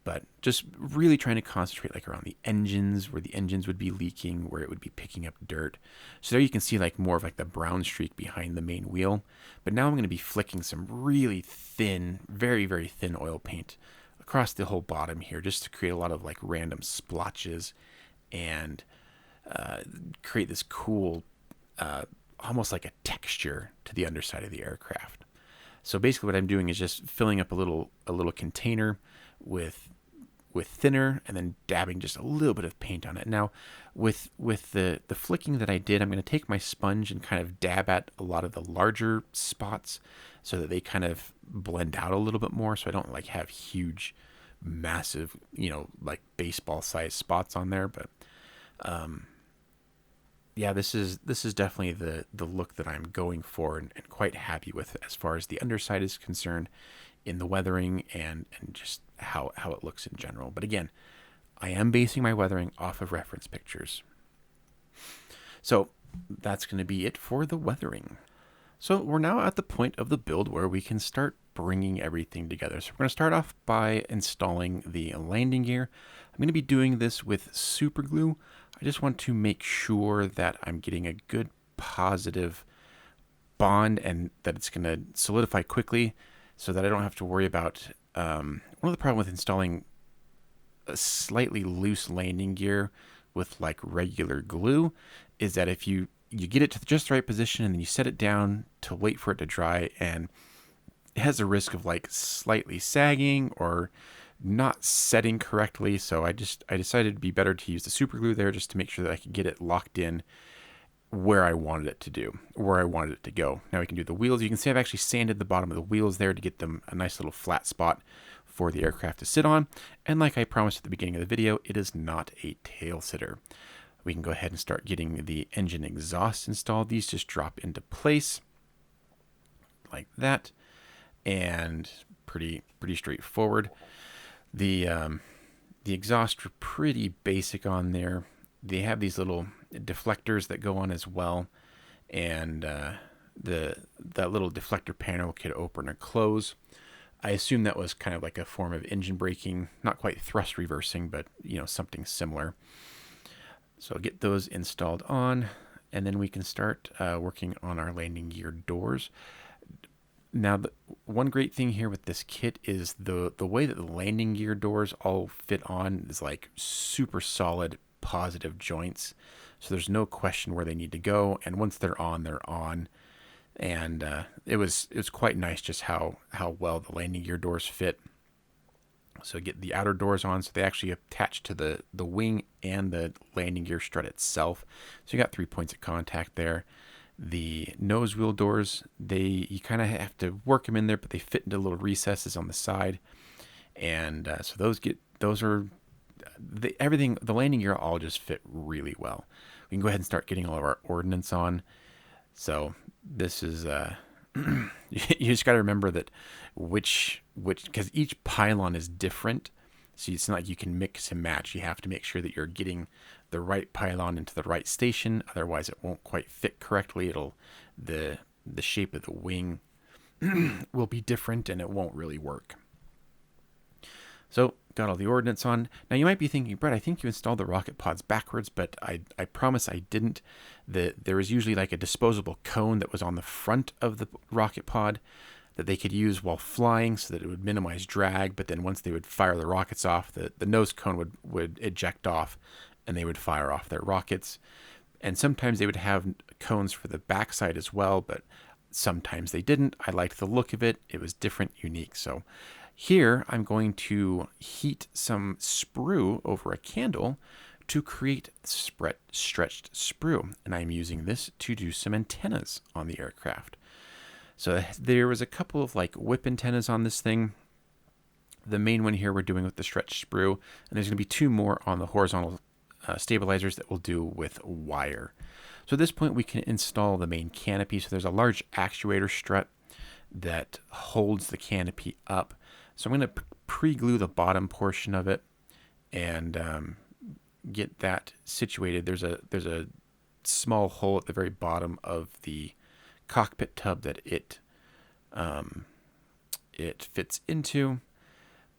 But just really trying to concentrate like around the engines, where the engines would be leaking, where it would be picking up dirt. So there you can see like more of like the brown streak behind the main wheel. But now I'm going to be flicking some really thin, very, very thin oil paint across the whole bottom here, just to create a lot of like random splotches and create this cool, almost like a texture to the underside of the aircraft. So basically what I'm doing is just filling up a little container with thinner, and then dabbing just a little bit of paint on it. Now with the flicking that I did, I'm going to take my sponge and kind of dab at a lot of the larger spots so that they kind of blend out a little bit more, so I don't like have huge, massive, like baseball sized spots on there. But yeah, this is definitely the look that I'm going for and quite happy with as far as the underside is concerned, in the weathering and just how it looks in general. But again, I am basing my weathering off of reference pictures. So that's going to be it for the weathering. So we're now at the point of the build where we can start bringing everything together. So we're going to start off by installing the landing gear. I'm going to be doing this with super glue. I just want to make sure that I'm getting a good positive bond and that it's going to solidify quickly, so that I don't have to worry about one of the problems with installing a slightly loose landing gear with like regular glue is that if you get it to just the right position and then you set it down to wait for it to dry, and it has a risk of like slightly sagging or not setting correctly. So I decided it'd be better to use the super glue there just to make sure that I could get it locked in where I wanted it to go. Now we can do the wheels. You can see I've actually sanded the bottom of the wheels there to get them a nice little flat spot for the aircraft to sit on. And like I promised at the beginning of the video, it is not a tail sitter. We can go ahead and start getting the engine exhaust installed. These just drop into place like that, and pretty straightforward. The exhausts are pretty basic on there. They have these little deflectors that go on as well, and that little deflector panel could open or close. I assume that was kind of like a form of engine braking, not quite thrust reversing, but something similar. So I'll get those installed on, and then we can start working on our landing gear doors. Now, one great thing here with this kit is the way that the landing gear doors all fit on is like super solid, positive joints. So there's no question where they need to go, and once they're on, they're on. And it was quite nice just how well the landing gear doors fit. So get the outer doors on, so they actually attach to the wing and the landing gear strut itself. So you got 3 points of contact there. The nose wheel doors, you kind of have to work them in there, but they fit into little recesses on the side. And so the landing gear all just fit really well. We can go ahead and start getting all of our ordnance on. So this is you just got to remember that which because each pylon is different. So it's not like you can mix and match. You have to make sure that you're getting the right pylon into the right station. Otherwise, it won't quite fit correctly. The shape of the wing will be different, and it won't really work. So got all the ordnance on. Now you might be thinking, Brett, I think you installed the rocket pods backwards, but I promise I didn't. There was usually like a disposable cone that was on the front of the rocket pod that they could use while flying so that it would minimize drag, but then once they would fire the rockets off, the nose cone would eject off and they would fire off their rockets. And sometimes they would have cones for the backside as well, but sometimes they didn't. I liked the look of it. It was different, unique. So here I'm going to heat some sprue over a candle to create stretched sprue. And I'm using this to do some antennas on the aircraft. So there was a couple of like whip antennas on this thing. The main one here we're doing with the stretched sprue, and there's going to be two more on the horizontal stabilizers that we'll do with wire. So at this point we can install the main canopy. So there's a large actuator strut that holds the canopy up. So I'm going to pre-glue the bottom portion of it and get that situated. There's a small hole at the very bottom of the cockpit tub that it fits into,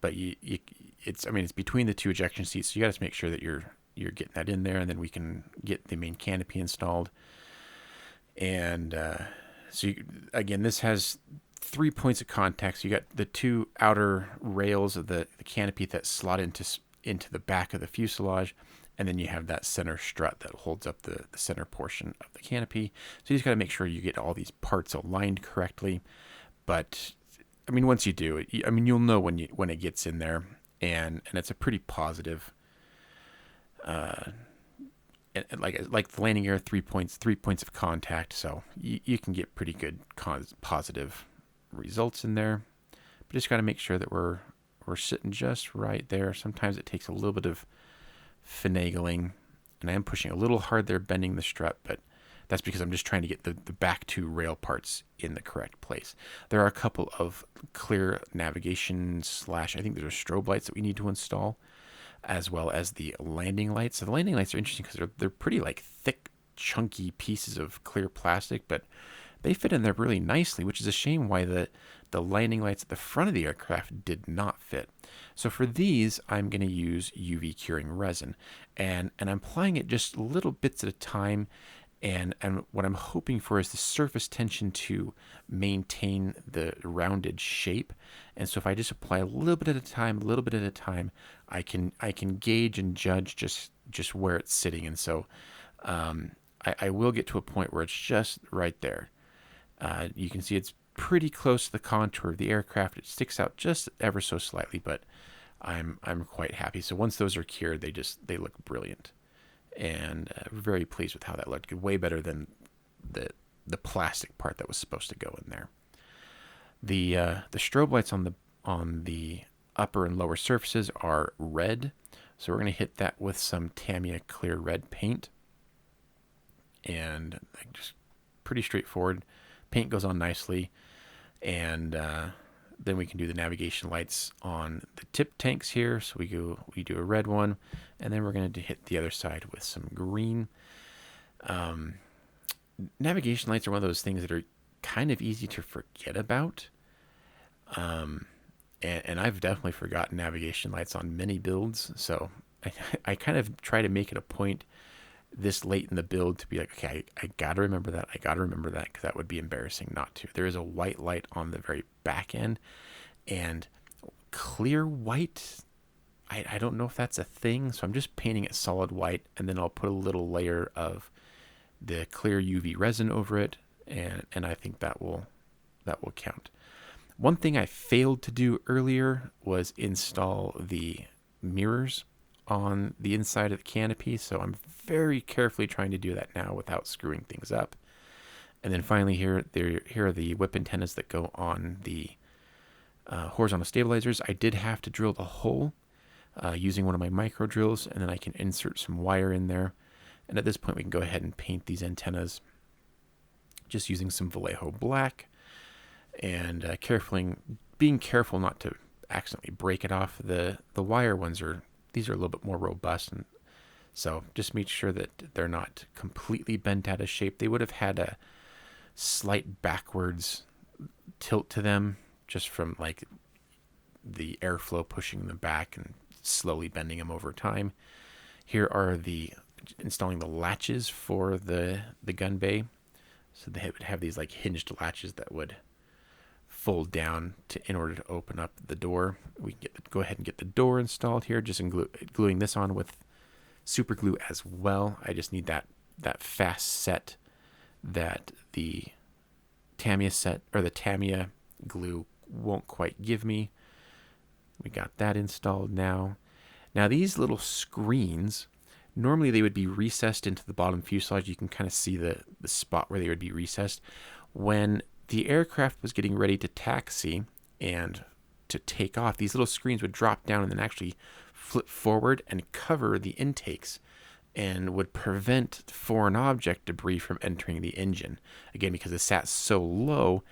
but it's between the two ejection seats, so you got to make sure that you're getting that in there, and then we can get the main canopy installed. And again, this has 3 points of contact. So you got the two outer rails of the canopy that slot into the back of the fuselage, and then you have that center strut that holds up the center portion of the canopy. So you just got to make sure you get all these parts aligned correctly. But once you do it, you'll know when it gets in there, and it's a pretty positive. Like the landing gear, 3 points of contact, so you can get pretty good positive results in there. But just got to make sure that we're sitting just right there. Sometimes it takes a little bit of finagling, and I am pushing a little hard there, bending the strut, but that's because I'm just trying to get the back two rail parts in the correct place. There are a couple of clear navigation / I think there's strobe lights that we need to install, as well as the landing lights. So the landing lights are interesting because they're pretty like thick, chunky pieces of clear plastic, but they fit in there really nicely, which is a shame why the landing lights at the front of the aircraft did not fit. So for these, I'm going to use UV curing resin, and I'm applying it just little bits at a time. And what I'm hoping for is the surface tension to maintain the rounded shape. And so if I just apply a little bit at a time, I can gauge and judge just where it's sitting. And so I will get to a point where it's just right there. You can see it's pretty close to the contour of the aircraft. It sticks out just ever so slightly, but I'm quite happy. So once those are cured, they look brilliant. And very pleased with how that looked. Way better than the plastic part that was supposed to go in there. The strobe lights on the upper and lower surfaces are red, so we're going to hit that with some Tamiya clear red paint, and just pretty straightforward. Paint goes on nicely, and then we can do the navigation lights on the tip tanks here. So we do a red one, and then we're going to hit the other side with some green. Navigation lights are one of those things that are kind of easy to forget about. And I've definitely forgotten navigation lights on many builds. So I kind of try to make it a point this late in the build to be like, okay, I got to remember that. Because that would be embarrassing not to. There is a white light on the very back end, and clear white, I don't know if that's a thing. So I'm just painting it solid white, and then I'll put a little layer of the clear UV resin over it, and I think that will count. One thing I failed to do earlier was install the mirrors on the inside of the canopy, so I'm very carefully trying to do that now without screwing things up. And then finally here are the whip antennas that go on the horizontal stabilizers. I did have to drill the hole using one of my micro drills, and then I can insert some wire in there. And at this point we can go ahead and paint these antennas just using some Vallejo black. and being careful not to accidentally break it off. The wire ones these are a little bit more robust, and so just make sure that they're not completely bent out of shape. They would have had a slight backwards tilt to them just from like the airflow pushing them back and slowly bending them over time. Here are installing the latches for the gun bay. So they would have these like hinged latches that would fold down in order to open up the door. We can go ahead and get the door installed here, just gluing this on with super glue as well. I just need that fast set that the Tamiya glue won't quite give me. We got that installed now. Now these little screens, normally they would be recessed into the bottom fuselage. You can kind of see the spot where they would be recessed. When the aircraft was getting ready to taxi and to take off, these little screens would drop down and then actually flip forward and cover the intakes and would prevent foreign object debris from entering the engine. Again, because it sat so low,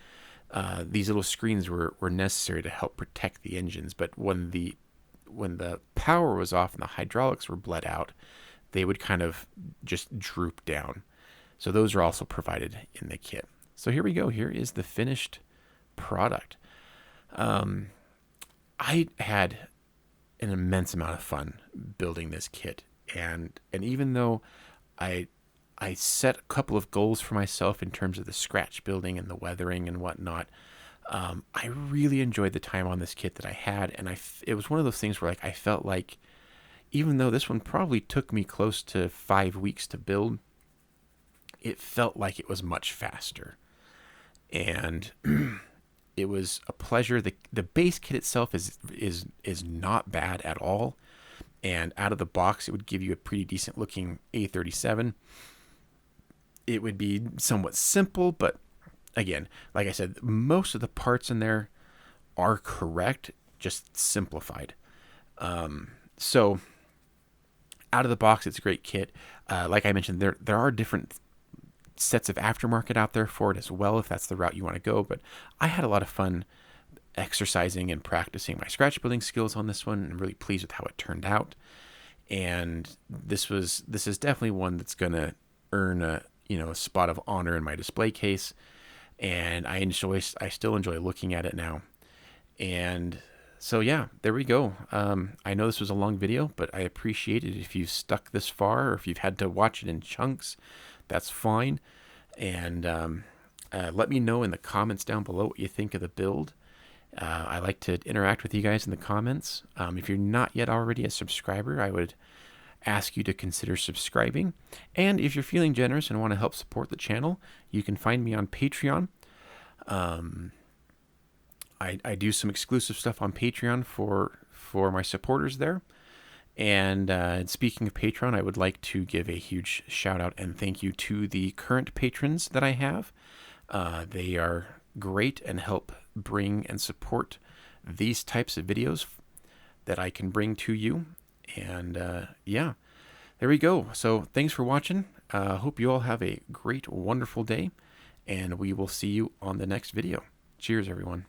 these little screens were necessary to help protect the engines. But when the power was off and the hydraulics were bled out, they would kind of just droop down. So those are also provided in the kit. So here we go. Here is the finished product. I had an immense amount of fun building this kit, and even though I set a couple of goals for myself in terms of the scratch building and the weathering and whatnot, I really enjoyed the time on this kit that I had, and it was one of those things where like I felt like, even though this one probably took me close to 5 weeks to build, it felt like it was much faster. And it was a pleasure. The base kit itself is not bad at all. And out of the box, it would give you a pretty decent looking A-37. It would be somewhat simple, but again, like I said, most of the parts in there are correct, just simplified. So out of the box, it's a great kit. Like I mentioned, there are different sets of aftermarket out there for it as well, if that's the route you want to go. But I had a lot of fun exercising and practicing my scratch building skills on this one. I'm really pleased with how it turned out. And this is definitely one that's going to earn a spot of honor in my display case. And I still enjoy looking at it now. And so yeah, there we go. I know this was a long video, but I appreciate it if you've stuck this far, or if you've had to watch it in chunks. That's fine. And let me know in the comments down below what you think of the build. I like to interact with you guys in the comments. If you're not yet already a subscriber, I would ask you to consider subscribing. And if you're feeling generous and want to help support the channel, you can find me on Patreon. I do some exclusive stuff on Patreon for my supporters there. And speaking of Patreon, I would like to give a huge shout out and thank you to the current patrons that I have. They are great and help bring and support these types of videos that I can bring to you. And yeah, there we go. So thanks for watching. Hope you all have a great, wonderful day, and we will see you on the next video. Cheers, everyone.